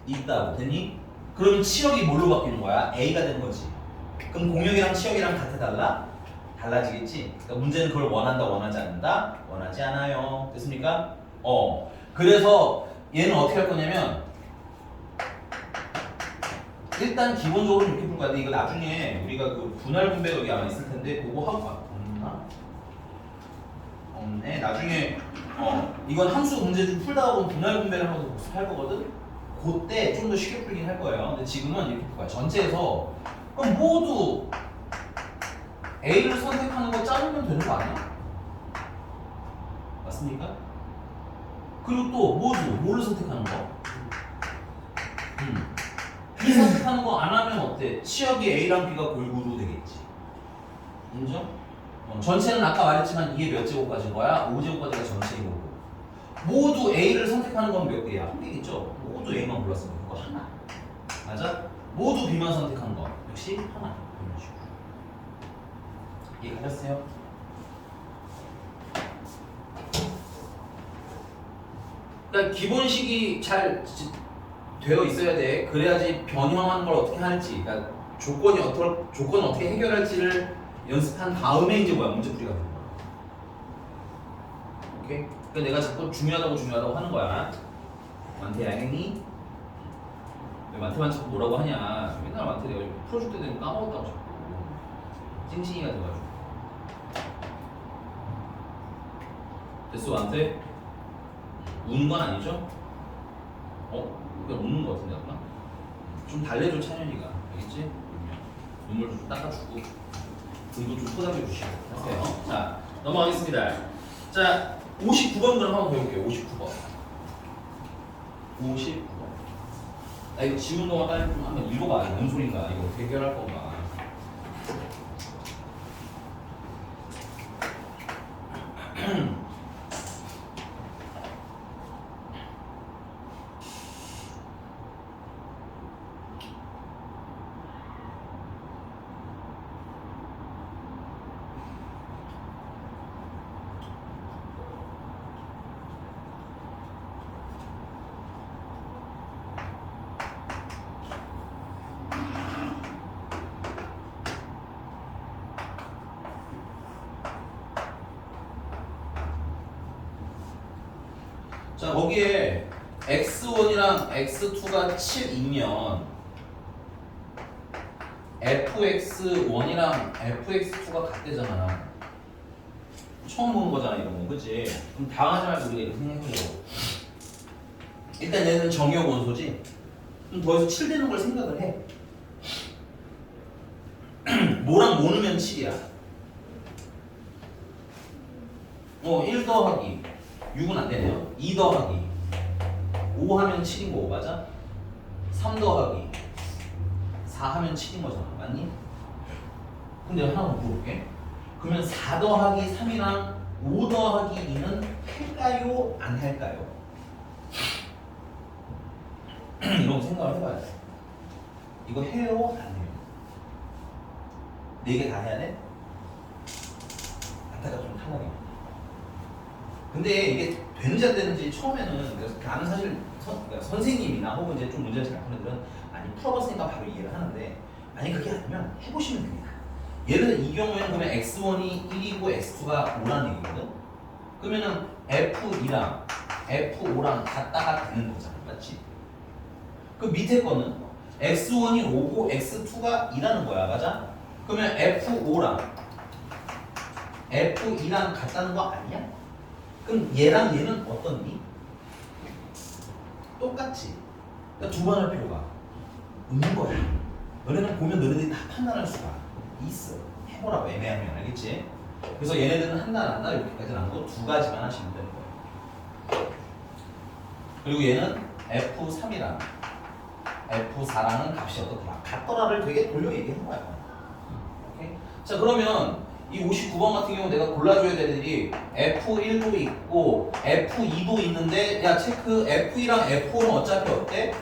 있다고. 됐니? 그러면 치역이 뭘로 바뀌는 거야? A가 되는 거지. 그럼 공역이랑 치역이랑 같아 달라? 달라지겠지? 그러니까 문제는 그걸 원한다 원하지 않는다? 원하지 않아요. 됐습니까? 그래서 얘는 어떻게 할 거냐면 일단 기본적으로 이렇게 풀 거야. 근데 이거 나중에 우리가 그 분할 분배 여기 아마 있을 텐데 그거 하고 없나? 없네. 나중에 이건 함수 문제 좀 풀다가 보면 분할 분배를 한번 더 복습할 거거든. 그때 좀 더 쉽게 풀긴 할 거예요. 근데 지금은 이렇게 풀 거야. 전체에서 그럼 모두 A를 선택하는 거 짜르면 되는 거 아니야? 맞습니까? 그리고 또 모두 뭐를 선택하는 거? B 선택하는 거 안 하면 어때? 치역이 A랑 B가 골고루 되겠지. 인정? 전체는 아까 말했지만 이게 몇 제곱까지인 거야? 5제곱까지가 전체이고 모두 A를 선택하는 건 몇 개야? 한 개겠죠? 모두 A만 골랐으면 그거 하나. 맞아? 모두 B만 선택하는 거 역시 하나. 이런 식으로. 이해가셨어요? 그러니까 기본식이 잘 되어 있어야 돼. 그래야지 변형하는 걸 어떻게 할지, 그러니까 조건을 어떻게 해결할지를 연습한 다음에 이제 뭐야 문제풀이가 되는 거야. 오케이? 그러니까 내가 자꾸 중요하다고 하는 거야. 만태 양행이 왜 만태만 자꾸 뭐라고 하냐? 맨날 만태 내가 풀어줄 때 되면 까먹었다고 자꾸 찡찡이가 돼가지고. 됐어 만태? 우는 건 아니죠? 그냥 웃는 거 같은데 아까? 좀 달래줘 찬현이가. 알겠지? 눈물 좀 닦아주고 등도 좀 토닥여 주시고 하세요. 자 넘어가겠습니다. 자 59번 그럼 한번 배울게요. 59번. 59번. 나 이거 지운 동안 빨리 좀 한번 읽어봐. 이거 뭔 소린가? 이거 어떻게 해결할 건가? 자 거기에 x1이랑 x2가 7이면 fx1이랑 fx2가 같대잖아. 처음 보는 거잖아 이런 거. 그치? 그럼 당하지 말고 우리가 이렇게 생각해보자고. 일단 얘는 정의역 원소지. 그럼 더해서 7 되는 걸 생각을 해. 뭐랑 뭐 넣으면 7이야? 1 더하기 6은 안 되네요. 2 더하기 5 하면 7인 거고 맞아? 3 더하기 4 하면 7인 거잖아. 맞니? 근데 내가 하나 더 물어볼게. 그러면 4 더하기 3이랑 5 더하기 2는 할까요? 안 할까요? 이런 거 생각을 해봐야 돼. 이거 해요? 안 해요? 4개 다 해야 돼? 안타가 좀 탈락이야. 근데 이게 되는지 안 되는지 처음에는 나는 사실 그러니까 선생님이나 혹은 이제 좀 문제를 잘 푸는 애들은 많이 풀어봤으니까 바로 이해를 하는데 만약 그게 아니면 해보시면 됩니다. 예를 들어 이 경우에는 그러면 x1이 1이고 x2가 5라는 얘기거든. 그러면은 f2랑 f5랑 같다가 되는 거잖아. 맞지? 그 밑에 거는 x1이 5고 x2가 2라는 거야. 맞아? 그러면 f5랑 f2랑 같다는 거 아니야? 그럼 얘랑 얘는 어떻니? 똑같지. 그러니까 두 번 할 필요가 없는 거야. 너네는 보면 너네들이 다 판단할 수가 있어. 해보라고 애매하면 알겠지? 그래서 얘네들은 한다 안 한다 이렇게까지는 안 하고 두 가지만 하시면 되는 거예요. 그리고 얘는 F3이랑 F4라는 값이 어떻더라? 같더라를 되게 돌려 얘기한 거야. 오케이? 자 그러면 이 59번 같은 경우 내가 골라줘야 될 애들이 F1도 있고 F2도 있는데 야 체크 F2랑 F5는 어차피 어때?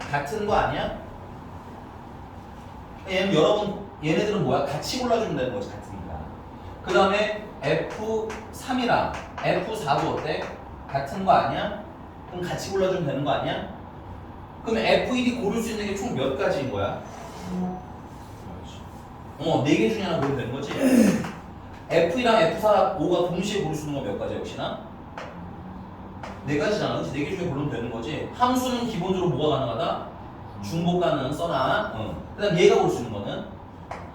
같은 거 아니야? 얘네들은 뭐야? 같이 골라주면 되는 거지 같으니까. 그 다음에 F3이랑 F4도 어때? 같은 거 아니야? 그럼 같이 골라주면 되는 거 아니야? 그럼 F1이 고를 수 있는 게 총 몇 가지인 거야? 그렇지. 4개 중에 하나 고르면 되는 거지? F2랑 F4, 5가 동시에 고를 수 있는 건 몇 가지야 역시나? 4가지잖아. 그치? 4개 중에 고르면 되는 거지. 함수는 기본적으로 뭐가 가능하다? 중복 가능 써놔. 그 다음 얘가 고를 수 있는 거는?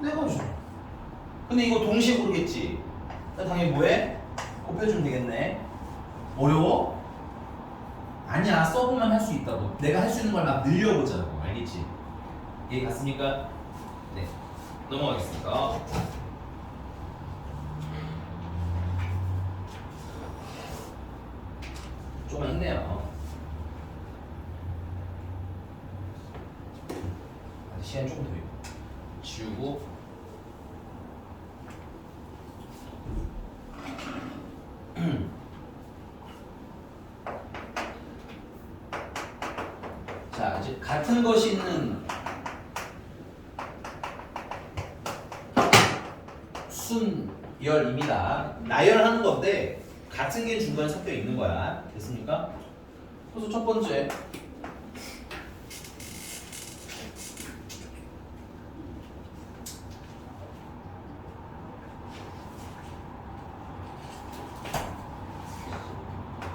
4가지. 근데 이거 동시에 고르겠지? 그럼 당연히 뭐해? 곱해주면 되겠네. 어려워? 아니야. 써보면 할 수 있다고. 내가 할 수 있는 걸 막 늘려보자고. 알겠지? 이해 갔습니까? 네. 넘어가겠습니다. 조금만 힘내요. 아직 시간 조금 더 있고. 지우고. 자, 이제 같은 것이 있는 순열입니다. 나열하는 건데 같은 게 중간에 섞여 있는 거야. 됐습니까? 그래서 첫 번째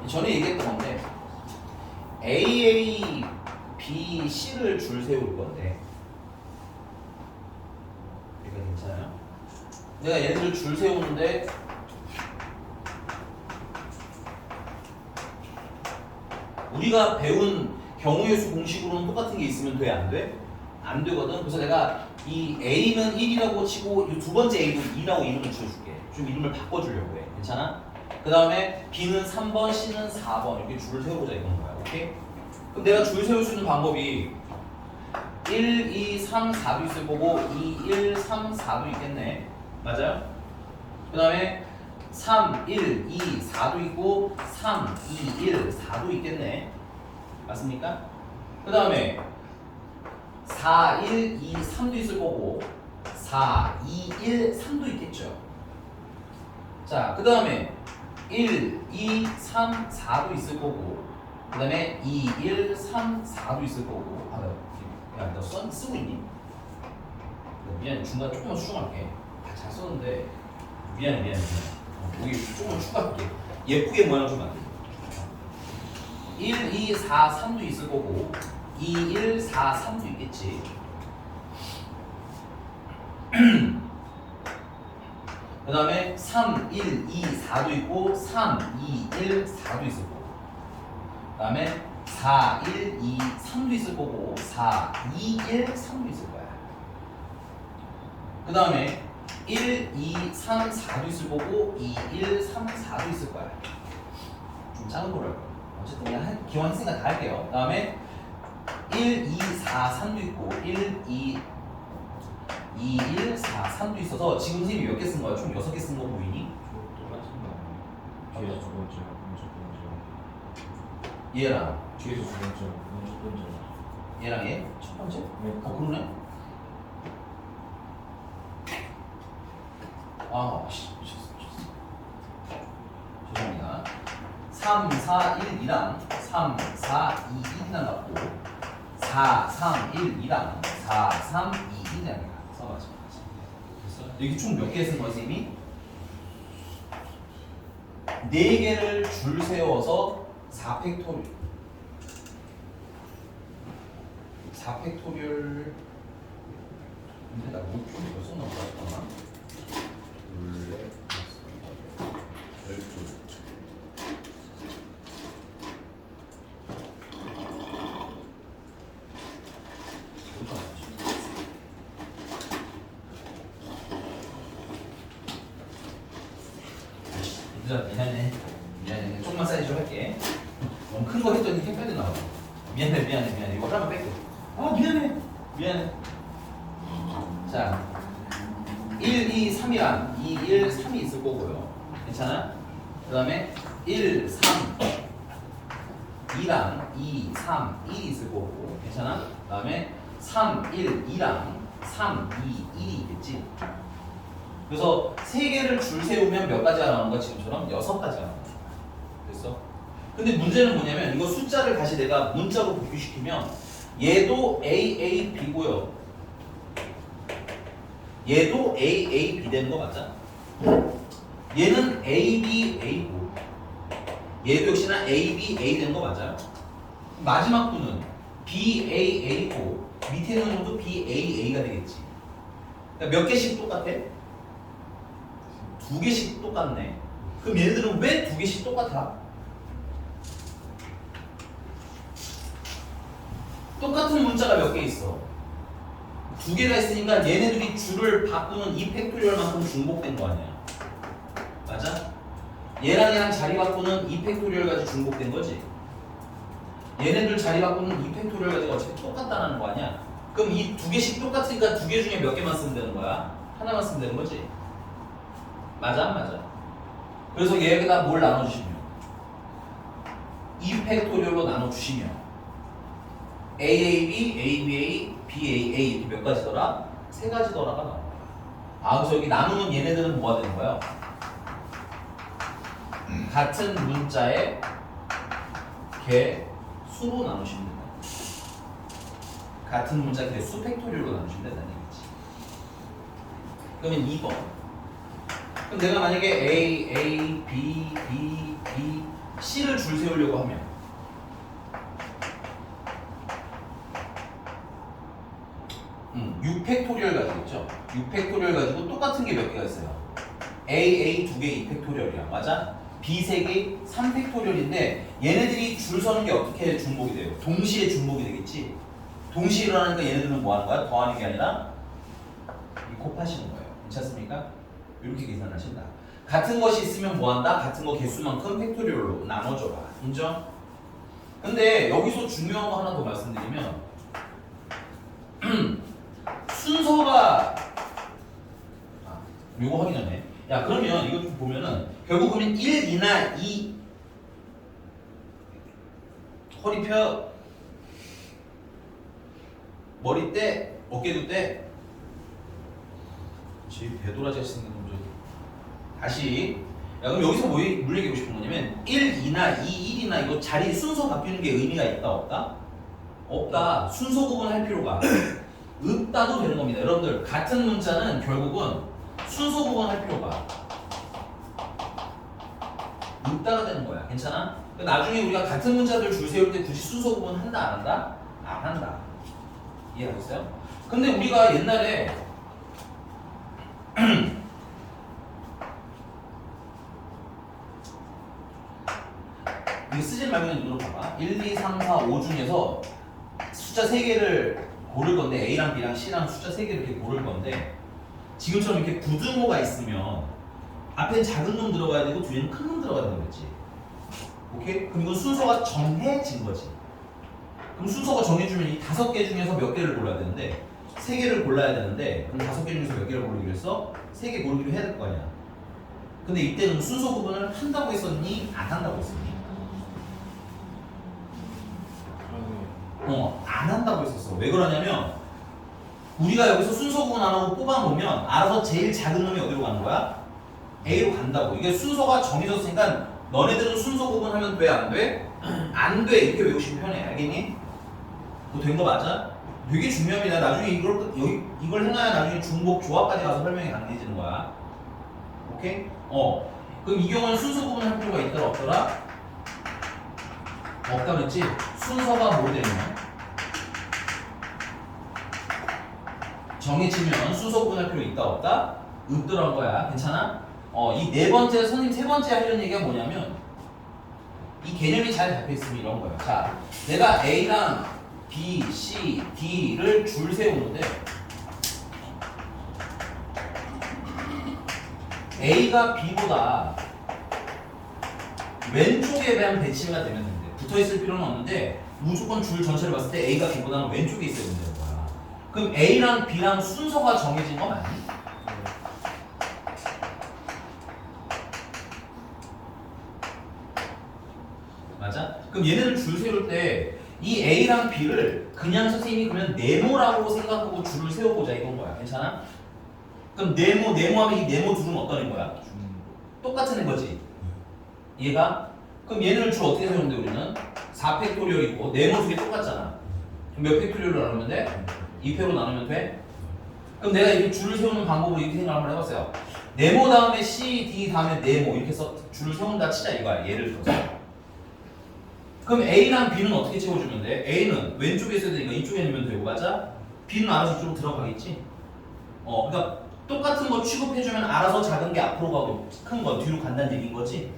전에 얘기했던 건데 AA, B, C를 줄 세울 건데 이거 괜찮아요? 내가 얘네들을 줄 세우는데 우리가 배운 경우의 수 공식으로는 똑같은 게 있으면 돼? 안 돼? 안 되거든. 그래서 내가 이 A는 1이라고 치고 이 두 번째 A도 2라고 이름을 지어줄게. 좀 이름을 바꿔주려고 해. 괜찮아? 그 다음에 B는 3번, C는 4번 이렇게 줄을 세워보자 이건 거야. 오케이? 그럼 내가 줄 세울 수 있는 방법이 1, 2, 3, 4도 있을 거고 2, 1, 3, 4도 있겠네. 맞아요? 그 다음에 3, 1, 2, 4도 있고 3, 2, 1, 4도 있겠네. 맞습니까? 그 다음에 4, 1, 2, 3도 있을 거고 4, 2, 1, 3도 있겠죠. 자, 그 다음에 1, 2, 3, 4도 있을 거고 그 다음에 2, 1, 3, 4도 있을 거고 야, 너 쓰고 있니? 미안해. 중간에 조금만 수정할게. 잘 썼는데 미안해. 여기 조금만 추가할게. 예쁘게 모양 좀 만들게. 1, 2, 4, 3도 있을 거고 2, 1, 4, 3도 있겠지. 그 다음에 3, 1, 2, 4도 있고 3, 2, 1, 4도 있을 거고 그 다음에 4, 1, 2, 3도 있을 거고 4, 2, 1, 3도 있을 거야. 그 다음에 1, 2, 3, 4도 있을 거고 2, 1, 3, 4도 있을 거야. 좀 작은 거로 할 거야. 어쨌든 그냥 기왕 했으니까 다 할게요. 그 다음에 1, 2, 4, 3도 있고 1, 2, 1, 4, 3도 있어서 지금 선생님이 몇 개 쓴 거야? 총 6개 쓴 거 보이니? 똑같은 거. 뒤에서 두 번째, 먼저 번째. 얘랑 뒤에서 두 번째, 먼저 번째. 얘랑 얘? 첫 번째? 네. 그러네? 죄송합니다. 3, 4, 1, 2랑 3, 4, 2, 1이랑 같고 4, 3, 1, 2랑 4, 3, 2, 1이랑 써가지고 됐어? 여기 총 몇 개 쓴 거야, 선생님이? 4개를 줄 세워서 4팩토리얼 4팩토리얼 근데 나 목표 이거 썼나 보다 잠깐만 둘, 넷, 12. 미안해 조금만 사이즈로 할게. 너무 큰 거 했더니 헷갈리나 봐. 미안해 이거 하나만 뺄게. 미안해 자 1, 2, 3이랑 2, 1, 3이 있을 거고요. 괜찮아? 그 다음에 1, 3 2랑 2, 3, 1이 있을 거고 괜찮아? 그 다음에 3, 1, 2랑 3, 2, 1이 있겠지. 그래서 3개를 줄 세우면 몇 가지가 나오는 거야? 지금처럼 6가지가 나오는 거야. 됐어? 근데 문제는 뭐냐면 이거 숫자를 다시 내가 문자로 복귀시키면 얘도 AAB고요. 얘도 AAB 되는 거 맞아? 얘는 ABA고 얘도 역시나 ABA 되는 거 맞아요? 마지막 분은 BAA고 밑에 있는 놈도 BAA가 되겠지. 그러니까 몇 개씩 똑같아? 두 개씩 똑같네. 그럼 얘네들은 왜 두 개씩 똑같아? 똑같은 문자가 몇 개 있어. 두 개가 있으니까 얘네들이 줄을 바꾸는 이 팩토리얼만큼 중복된 거 아니야. 맞아? 얘랑 얘랑 자리 바꾸는 이 팩토리얼 가지고 중복된 거지. 얘네들 자리 바꾸는 이 팩토리얼 가지고 어차피 똑같다는 거 아니야. 그럼 이 두 개씩 똑같으니까 두 개 중에 몇 개만 쓰면 되는 거야? 하나만 쓰면 되는 거지. 맞아 안 맞아? 그래서 얘에다 뭘 나눠주시면 이 팩토리얼로 나눠주시면 AAB, ABA, BAA 이렇게 몇 가지더라? 세 가지더라가 나와. 아, 그래서 여기 나누면 얘네들은 뭐가 되는 거야? 같은 문자의 개수로 나누시면 된다. 같은 문자 개수 팩토리얼로 나누시면 된다는 얘기지. 그러면 2번. 그럼 내가 만약에 A, B, B, C를 줄 세우려고 하면 6팩토리얼 가지고있죠. 6팩토리얼 가지고 똑같은 게 몇 개가 있어요. A 2개 2팩토리얼이야. 맞아? B 3개 3팩토리얼인데 얘네들이 줄 서는 게 어떻게 중복이 돼요? 동시에 중복이 되겠지. 동시에 일어나니까 얘네들은 뭐 하는 거야? 더하는 게 아니라 곱하시는 거예요. 괜찮습니까? 이렇게 계산하신다. 같은 것이 있으면 뭐 한다? 같은 거 개수만큼 팩토리얼로 나눠줘라. 인정? 근데 여기서 중요한 거 하나 더 말씀드리면 순서가 요거 하기 전에 야 그러면 이거 좀 보면은 결국 그러면 1, 2나 2 허리 펴 머리 떼 어깨도 떼 지 배도라지 생긴 놈들 다시 야 그럼 여기서 뭘 얘기하고 싶은 거냐면 1, 2나 2, 1이나 이거 자리 순서 바뀌는 게 의미가 있다 없다? 없다. 순서 구분할 필요가 없다도 되는 겁니다. 여러분들 같은 문자는 결국은 순서 구분할 필요가 없다가 되는 거야. 괜찮아? 나중에 우리가 같은 문자들 줄 세울 때 굳이 순서 구분 한다 안 한다? 안 한다. 이해하셨어요? 근데 우리가 옛날에 이거 쓰지 말고 눈으로 봐봐. 1, 2, 3, 4, 5 중에서 숫자 3개를 고를 건데 A랑 B랑 C랑 숫자 3개를 이렇게 고를 건데 지금처럼 이렇게 부등호가 있으면 앞엔 작은 놈 들어가야 되고 뒤에는 큰 놈 들어가야 되는 거지. 오케이? 그럼 이건 순서가 정해진 거지. 그럼 순서가 정해지면 이 5개 중에서 몇 개를 골라야 되는데 3개를 골라야 되는데 그럼 5개 중에서 몇 개를 고르기로 했어? 3개 고르기로 해야 될 거 아니야. 근데 이때는 순서 구분을 한다고 했었니? 안 한다고 했었니? 안 한다고 했었어. 왜 그러냐면 우리가 여기서 순서 구분 안 하고 뽑아놓으면 알아서 제일 작은 놈이 어디로 가는 거야? A로 간다고. 이게 순서가 정해졌으니까 너네들은 순서 구분하면 돼? 안 돼? 안 돼. 이렇게 외우시면 편해. 알겠니? 뭐 된 거 맞아? 되게 중요합니다. 나중에 이걸 해놔야 나중에 중복 조합까지 가서 설명이 가능해지는 거야. 오케이? 그럼 이 경우는 순서 구분할 필요가 있더라 없더라? 없다 그랬지? 순서가 뭐 되면 정해지면 순서 구분할 필요 있다 없다? 없더란 거야. 괜찮아? 이 네 번째 선생님 세 번째 하려는 얘기가 뭐냐면 이 개념이 잘 잡혀있으면 이런 거예요. 자, 내가 A랑 B, C, D를 줄 세우는데 A가 B보다 왼쪽에 대한 배치가 되면 된대. 붙어있을 필요는 없는데 무조건 줄 전체를 봤을 때 A가 B보다는 왼쪽에 있어야 된다는 거야. 그럼 A랑 B랑 순서가 정해진 거 맞니? 맞아? 그럼 얘네를 줄 세울 때 이 A랑 B를 그냥 선생님이 그러면 네모라고 생각하고 줄을 세워보자 이건 거야. 괜찮아? 그럼 네모하면 이 네모 둘은 어떤 애인 거야? 똑같은 애 거지. 얘가? 그럼 얘네를 줄 어떻게 세우는데 우리는? 4팩토리얼이고 네모 두 개 똑같잖아. 몇 팩토리얼로 나누면 돼? 2패로 나누면 돼? 그럼 내가 이렇게 줄을 세우는 방법으로 이렇게 생각을 한번 해봤어요. 네모 다음에 C, D 다음에 네모 이렇게 해서 줄을 세운다 치자 이거야. 예를 들어서. 그럼 A랑 B는 어떻게 채워주면 돼? A는 왼쪽에 있어야 되니까 이쪽에 넣으면 되고 맞아? B는 알아서 이쪽으로 들어가겠지? 그러니까 똑같은 거 취급해주면 알아서 작은 게 앞으로 가고 큰 건 뒤로 간다는 얘기인 거지?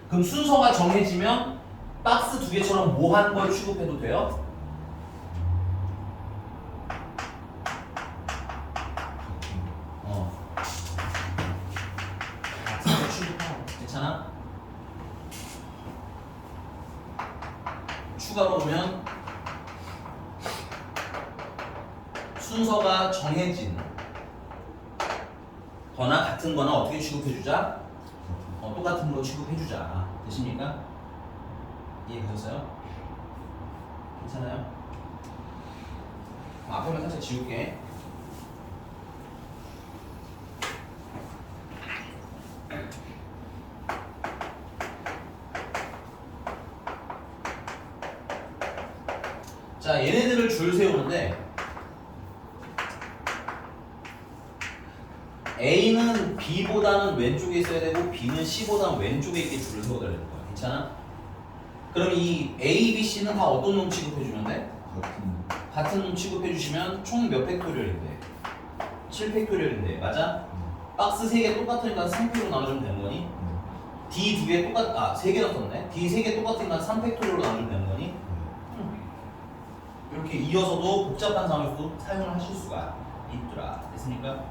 그럼 순서가 정해지면 박스 두 개처럼 모한 걸 취급해도 돼요? 같은 거 취급하고 괜찮아? 추가로 보면 순서가 정해진 거나 같은 거나 어떻게 취급해주자? 똑같은 거 취급해주자. 되십니까? 이해되셨어요? 괜찮아요? 앞에만 살짝 지울게. 자, 얘네들을 줄 세우는데 A는 B보다는 왼쪽에 있어야 되고 B는 C보다는 왼쪽에 있게 줄을 세워달라는 거야. 괜찮아? 그럼 이 A, B, C는 다 어떤 놈 취급해주면 돼? 같은 놈 취급해주시면 총 몇 팩토리얼인데? 7팩토리얼인데 맞아? 박스 3개 똑같으니까 3팩으로 나눠주면 되는 거니? D 2개 세 개나 썼네? D 3개 똑같으니까 3팩토리얼로 나누면 되는 거니? 이렇게 이어서도 복잡한 상황에서도 사용을 하실 수가 있더라. 됐습니까?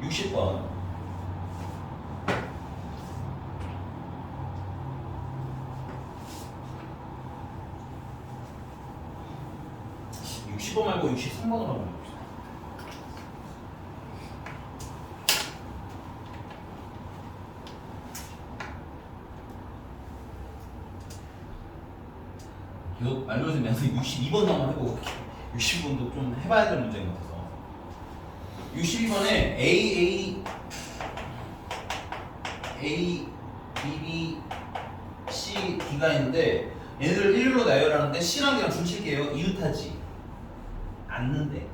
60번. 말고 63번으로 한번 해봅시다. 계속 말면서 내가 62번도 한번 해보고 60번도 좀 해봐야 될 문제인 것 같아서 62번에 A, B, B, C, D가 있는데 얘네들을 일렬로 나열하는데 C랑 D랑 줄 칠게요. 이웃하지 않는데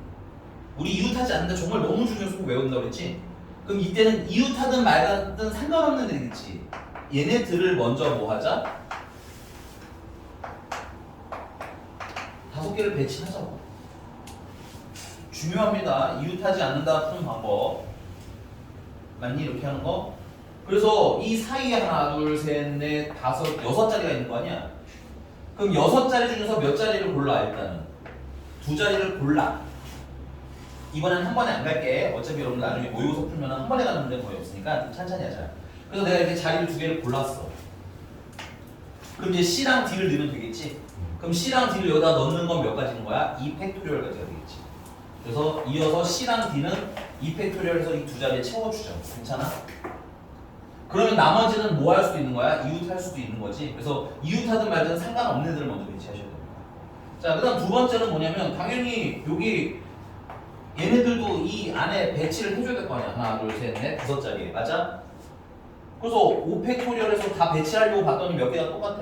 우리 이웃하지 않는데 정말 너무 중요해서 꼭 외운다고 그랬지? 그럼 이때는 이웃하든 말하든 상관없는 애겠지. 얘네들을 먼저 뭐 하자? 5개를 배치하자고. 중요합니다. 이웃하지 않는다 푸는 방법. 맞니? 이렇게 하는 거. 그래서 이 사이에 하나, 둘, 셋, 넷, 다섯, 6자리가 있는 거 아니야? 그럼 6자리 중에서 몇 자리를 골라 일단은? 2자리를 골라. 이번엔 한 번에 안 갈게. 어차피 여러분 나중에 모의고사 풀면 한 번에 가는 문제는 거의 없으니까 천천히 하자. 그래서 내가 이렇게 자리를 2개를 골랐어. 그럼 이제 C랑 D를 넣으면 되겠지? 그럼 C랑 D를 여기다 넣는 건 몇 가지인 거야? 2팩토리얼 가지가 되겠지. 그래서 이어서 C랑 D는 2팩토리얼에서 이 2자리에 채워주자. 괜찮아? 그러면 나머지는 뭐 할 수도 있는 거야? 이웃할 수도 있는 거지. 그래서 이웃하든 말든 상관없는 애들을 먼저 배치하셔야 됩니다. 자, 그 다음 두 번째는 뭐냐면 당연히 여기 얘네들도 이 안에 배치를 해줘야 될 거 아니야. 하나, 둘, 셋, 넷, 5자리에. 맞아? 그래서 5팩토리얼에서 다 배치하려고 봤더니 몇 개가 똑같아?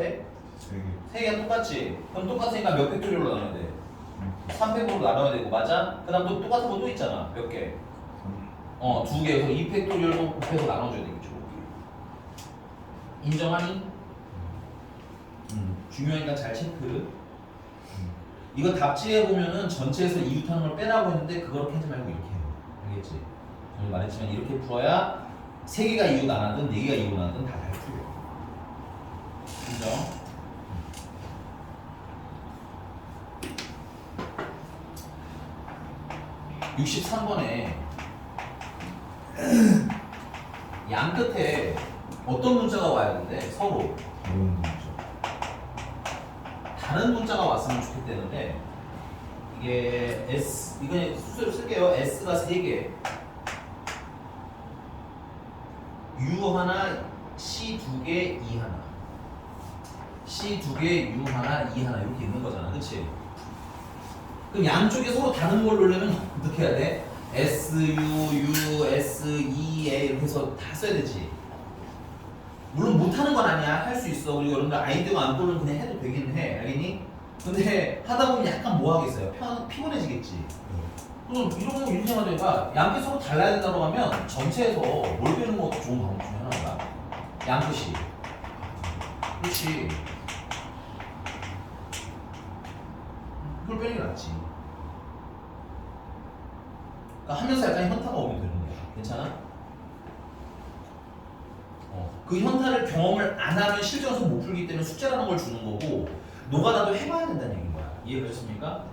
3개가 똑같지? 그럼 똑같으니까 몇 팩토리얼로 나눠야 돼? 3팩으로 나눠야 되고 맞아? 그 다음 또 똑같은 거 또 있잖아. 몇 개? 2개. 그래서 2팩토리얼도 곱해서 나눠줘야 되겠죠. 인정하니? 중요하니까 잘 체크. 이거 답지에 보면은 전체에서 이웃하는 걸 빼라고 했는데 그렇게 하지 말고 이렇게 해요. 알겠지? 저는 말했지만 이렇게 풀어야 3개가 이웃 안 하든 4개가 이웃 안 하든 다 잘 풀려. 인정? (63번에) 양 끝에 어떤 문자가 와야 되는데 서로 다른 문자가 왔으면 좋겠다는데 이게 S 이거 수수료 쓸게요. S가 3개, U 하나, C 2개, E 하나, C 2개, U 하나, E 하나 이렇게 있는 거잖아, 그렇지? 그럼 양쪽에 서로 다른 걸 넣으려면 어떻게 해야 돼? S, U, S, E, A 이렇게 해서 다 써야 되지. 물론 못하는 건 아니야. 할 수 있어. 그리고 여러분들 아이디어 안 떠는 그냥 해도 되긴 해. 알겠니? 근데 하다 보면 약간 뭐 하겠어요? 피곤해지겠지. 그럼 이런 거 이렇게 하면 돼가 양끝이 서로 달라야 된다고 하면 전체에서 뭘 빼는 것도 좋은 방법 중에 하나가 양끝이. 그렇지. 그걸 빼는 게 낫지. 그러니까 하면서 약간 현타가 오면 되는 거야. 괜찮아? 그 현타를 경험을 안 하면 실전에서 못 풀기 때문에 숙제라는 걸 주는 거고 노가다도 해봐야 된다는 얘기인 거야. 이해되셨습니까?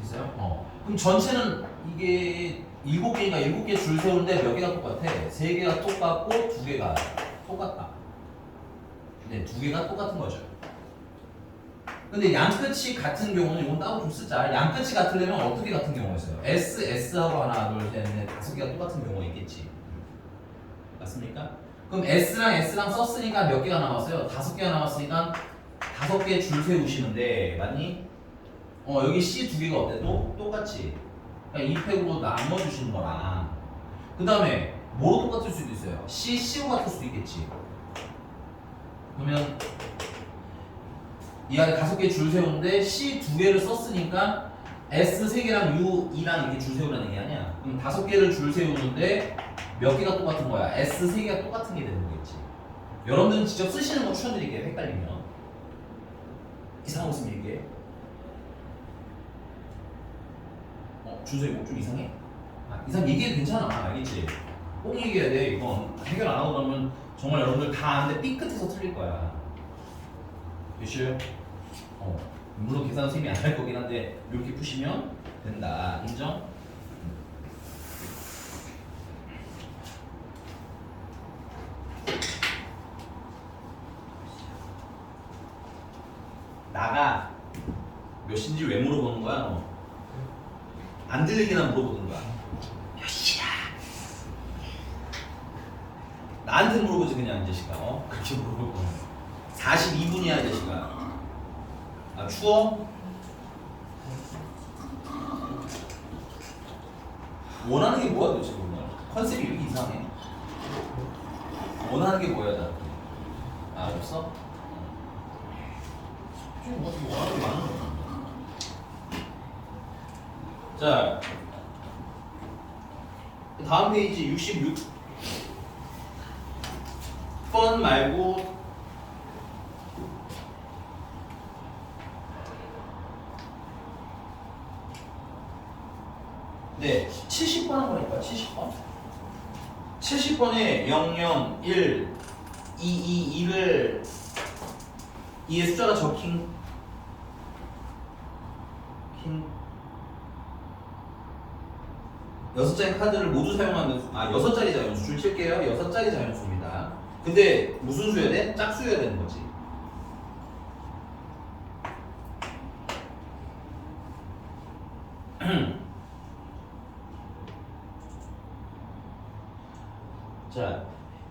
됐어요? 그럼 전체는 이게 7개인가 7개 줄 세우는데 몇 개가 똑같아? 3개가 똑같고 2개가 똑같다. 네, 2개가 똑같은 거죠. 근데 양끝이 같은 경우는 이건 따로 좀 쓰자. 양끝이 같으려면 어떻게 같은 경우가 있어요? S, S하고 하나, 둘, 셋, 넷, 5개가 똑같은 경우가 있겠지. 맞습니까? 그럼 S랑 썼으니까 몇 개가 남았어요? 5개가 남았으니까 5개 줄 세우시는데 맞니? 여기 C 2개가 어때? 똑같지? 그러니까 이 팩으로 나눠주시는 거랑 그 다음에 뭐로 똑같을 수도 있어요? C로 같을 수도 있겠지. 그러면 이 안에 5개 줄 세우는데 C 2개를 썼으니까 S 3개랑 U 2랑 이렇게 줄 세우라는 얘기 아니야. 그럼 5개를 줄 세우는데 몇 개가 똑같은 거야? S 3개가 똑같은 게 되는 거겠지. 여러분들은 직접 쓰시는 거 추천드릴게요. 헷갈리면 이상하고 있으면 얘기해. 준서이 뭐 좀 이상해? 이상 얘기해도 괜찮아. 알겠지? 꼭 얘기해야 돼. 이건 해결 안 하고 가면 정말 여러분들 다 아는데 삐끗해서 틀릴 거야. 됐어요? 물론 계산 선생님이 안 할 거긴 한데 이렇게 푸시면 된다. 인정? 나가 몇인지 왜 물어보는 거야 너? 안 들리기나 물어보는 거야. 몇 시야? 나한테 물어보지 그냥 이 자식아. 그렇게 물어보고 42분이야 이 자식아. 추워? 원하는 게 뭐야 도대체 오늘? 컨셉이 이렇게 이상해. 원하는 게 뭐야 나? 없어? 좀 원하는 게 많은 거야. 자, 다음 페이지 66번 말고 네, 70번 한 거니까 70번 70번에 00, 1, 2, 2를 2의 숫자가 적힌 6장의 카드를 모두 사용하는 6자리 자연수 줄 칠게요. 6자리 자연수입니다. 근데 무슨 수여야 돼? 짝수여야 되는 거지. 자,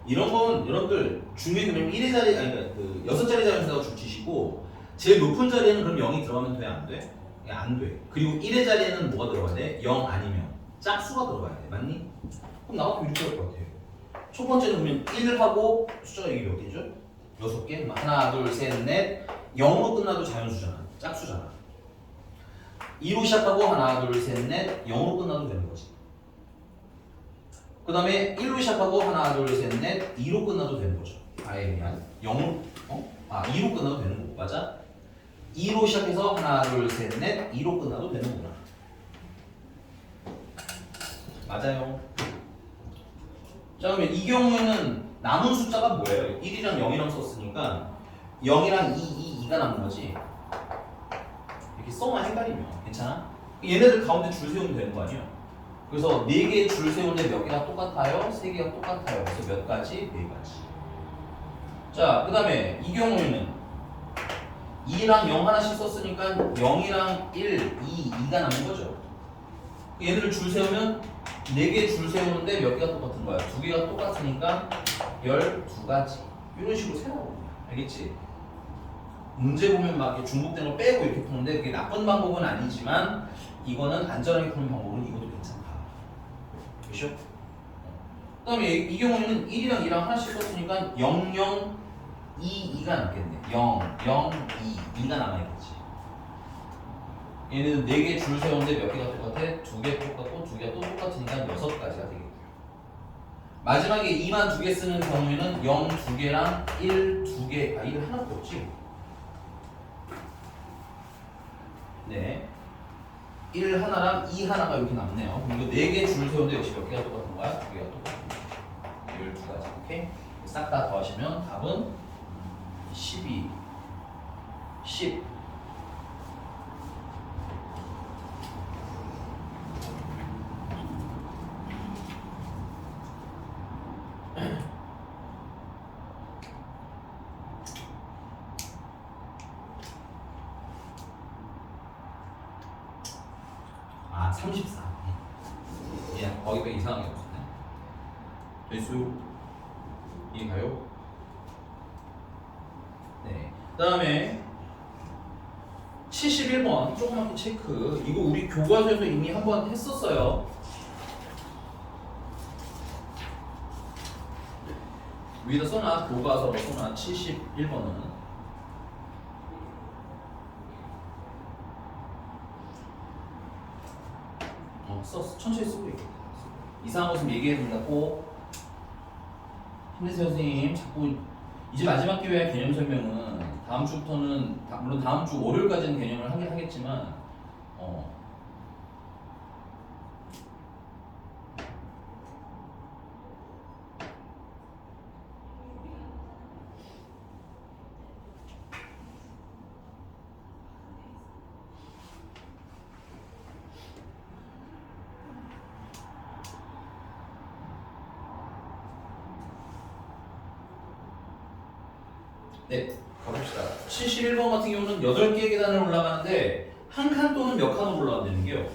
이런 건 여러분들 중요한 게 1의 자리, 그러니까 그 6자리 자연수라고 줄 치시고 제일 높은 자리에는 그럼 0이 들어가면 돼? 안 돼? 안 돼. 그리고 1의 자리에는 뭐가 들어가야 돼? 0 아니면 짝수가 들어가야 돼. 맞니? 그럼 나도 이렇게 할 것 같아요. 첫 번째는 그러면 1하고 숫자가 이게 몇 개죠? 6개? 하나, 둘, 셋, 넷 0으로 끝나도 자연수잖아. 짝수잖아. 2로 시작하고 하나, 둘, 셋, 넷 0으로 끝나도 되는 거지. 그 다음에 1로 시작하고 하나, 둘, 셋, 넷 2로 끝나도 되는 거죠. 아예 그냥 0으로 2로 끝나도 되는 거고. 맞아? 2로 시작해서 하나, 둘, 셋, 넷 2로 끝나도 되는구나. 맞아요. 자, 그러면 이 경우에는 남은 숫자가 뭐예요? 1이랑 0이랑 썼으니까 0이랑 2가 남는 거지. 이렇게 써만 헷갈리면 괜찮아? 얘네들 가운데 줄 세우면 되는 거 아니야? 그래서 4개 줄 세우는데 몇 개가 똑같아요? 3개가 똑같아요. 그래서 몇 가지? 4가지. 자, 그 다음에 이 경우에는 2랑 0 하나씩 썼으니까 0이랑 1, 2가 남는 거죠. 얘네를 줄 세우면 4개 줄 세우는데 몇 개가 똑같은 거야? 2개가 똑같으니까 12가지. 이런 식으로 세나거든요. 알겠지? 문제 보면 막 이렇게 중복되는 거 빼고 이렇게 푸는데 그게 나쁜 방법은 아니지만 이거는 안전하게 푸는 방법은 이것도 괜찮다. 그렇죠? 그다음에 이 경우에는 1이랑 2랑 하나씩 썼으니까 0, 0, 2, 2가 남겠네. 0, 0, 2, 2가 남아있겠지. 얘는 4개 줄 세우는데 몇 개가 똑같아? 2개 똑같고 2개가 또 똑같으니까 6가지가 되겠고요. 마지막에 2만 2개 쓰는 경우에는 0 2개랑 1 2개, 1 하나도 없지? 네. 1 하나랑 2 하나가 이렇게 남네요. 그럼 이거 4개 줄 세우는데 역시 몇 개가 똑같은 거야? 2개가 똑같은 거야. 12가지. 오케이? 싹 다 더하시면 답은 12, 10. 아, 34. 예, 거기가 이상하게 없었네. 됐어요? 이해가요? 네. 그 다음에 71번 조그맣게 체크. 이거 우리 교과서에서 이미 한번 했었어요. 위에다 써놔. 교과서로 써놔. 71번은 천천히 쓰고 있게. 이상한 것은 얘기해야 된다고. 힘내세요 선생님. 자꾸 이제 마지막 기회야. 개념 설명은 다음 주부터는 물론 다음 주 월요일까지는 개념을 하긴 하겠지만 네, 가봅시다. 71번 같은 경우는 8개의 계단을 올라가는데 한 칸 또는 몇 칸으로 올라간다는 게요.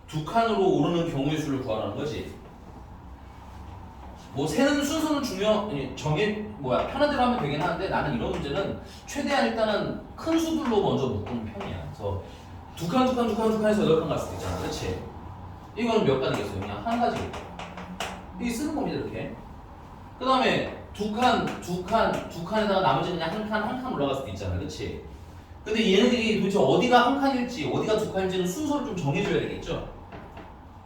2칸으로 오르는 경우의 수를 구하라는 거지. 뭐 세는 순서는 편한 대로 하면 되긴 하는데 나는 이런 문제는 최대한 일단은 큰 수들로 먼저 묶는 편이야. 그래서 2칸, 2칸, 2칸, 2칸에서 8칸 갈 수도 있잖아. 그렇지? 이거는 몇 칸이겠어요? 그냥 한 가지겠죠. 이게 쓰는 겁니다, 이렇게. 그 다음에 두 칸에다가 나머지는 그냥 한 칸 올라갈 수도 있잖아. 그치? 근데 얘네들이 도대체 어디가 한 칸일지, 어디가 2칸일지는 순서를 좀 정해줘야 되겠죠?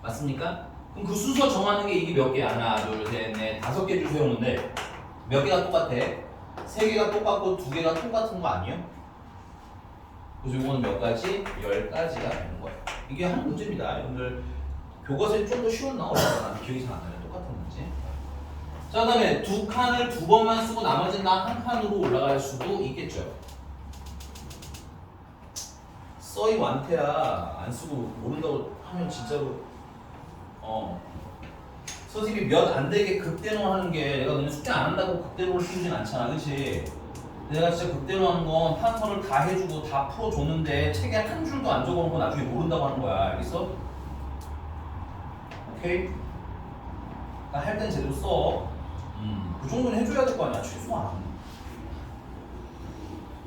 맞습니까? 그럼 그 순서 정하는 게 이게 몇 개? 하나, 둘, 셋, 넷, 5개 줄 세우는데 몇 개가 똑같아? 3개가 똑같고 2개가 똑같은 거 아니에요? 그래서 이거는 몇 가지? 10가지가 되는 거예요. 이게 한 문제입니다. 여러분들 교과서에 좀 더 쉬웠나? 어려웠나? 기억이 잘 안 나요. 똑같은 문제. 자, 그 다음에 2칸을 2번만 쓰고 나머지는 다 한 칸으로 올라갈 수도 있겠죠. 써이 완태야. 안 쓰고 모른다고 하면 진짜로 선생님이 몇 안 되게 극대노 하는 게 내가 너네 숙제 안 한다고 극대노를 풀진 않잖아. 그치? 내가 진짜 극대노 하는 건 파턴을 다 해주고 다 풀어줬는데 책에 한 줄도 안 적어놓고 나중에 모른다고 하는 거야. 알겠어? 오케이? 할 땐 제대로 써. 그 정도는 해줘야 될 거 아니야, 최소한.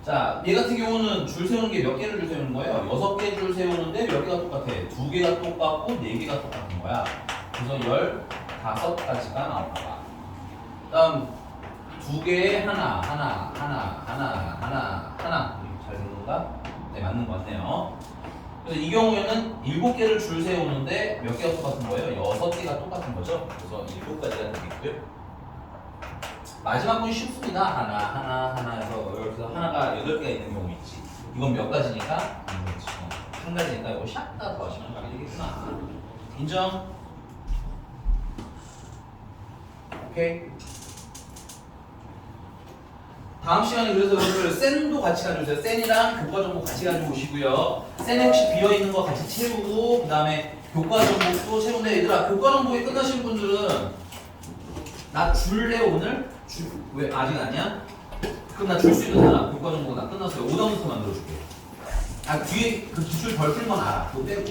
자, 얘 같은 경우는 줄 세우는 게 몇 개를 줄 세우는 거예요? 6개 줄 세우는데 몇 개가 똑같아? 2개가 똑같고 4개가 똑같은 거야. 그래서 15가지가 나온다. 다음 2개에 하나. 잘 되는 건가? 네, 맞는 것 같네요. 그래서 이 경우에는 7개를 줄 세우는데 몇 개가 똑같은 거예요? 6개가 똑같은 거죠. 그래서 7가지가 되겠고요. 마지막 건 쉽습니다. 하나 해서 여기서 하나가 8개가 있는 경우 있지. 이건 몇 가지니까? 한 가지니까 이거 샥다 더 하시면 가게 되겠구나. 인정? 오케이. 다음 시간에 그래서 여러분들 센도 같이 가져오세요. 센이랑 교과 정보 같이 가지고 오시고요. 센에 혹시 비어있는 거 같이 채우고 그 다음에 교과 정보도 채우는데 얘들아 교과 정보에 끝나신 분들은 나 줄래 오늘? 왜 아직 아니야? 그럼 나 줄 수 있는 사람 교과 정보 나 끝났어요. 오답부터 만들어줄게. 아 뒤에 그 기출 덜 풀 건 알아. 그거 빼고.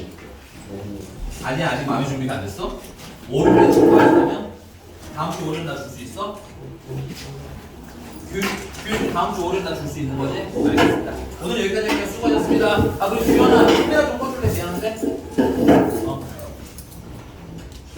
아니야 아직 마음의 준비가 안 됐어? 월요일에 줄 거야 그러면? 다음 주 월요일 나 줄 수 있어? 교육 다음 주 월요일 날 줄 수 있는 거지? 알겠습니다. 오늘 여기까지 할게요. 수고하셨습니다. 아 그리고 주연아 카메라 좀 꺼줄래? 미안한데?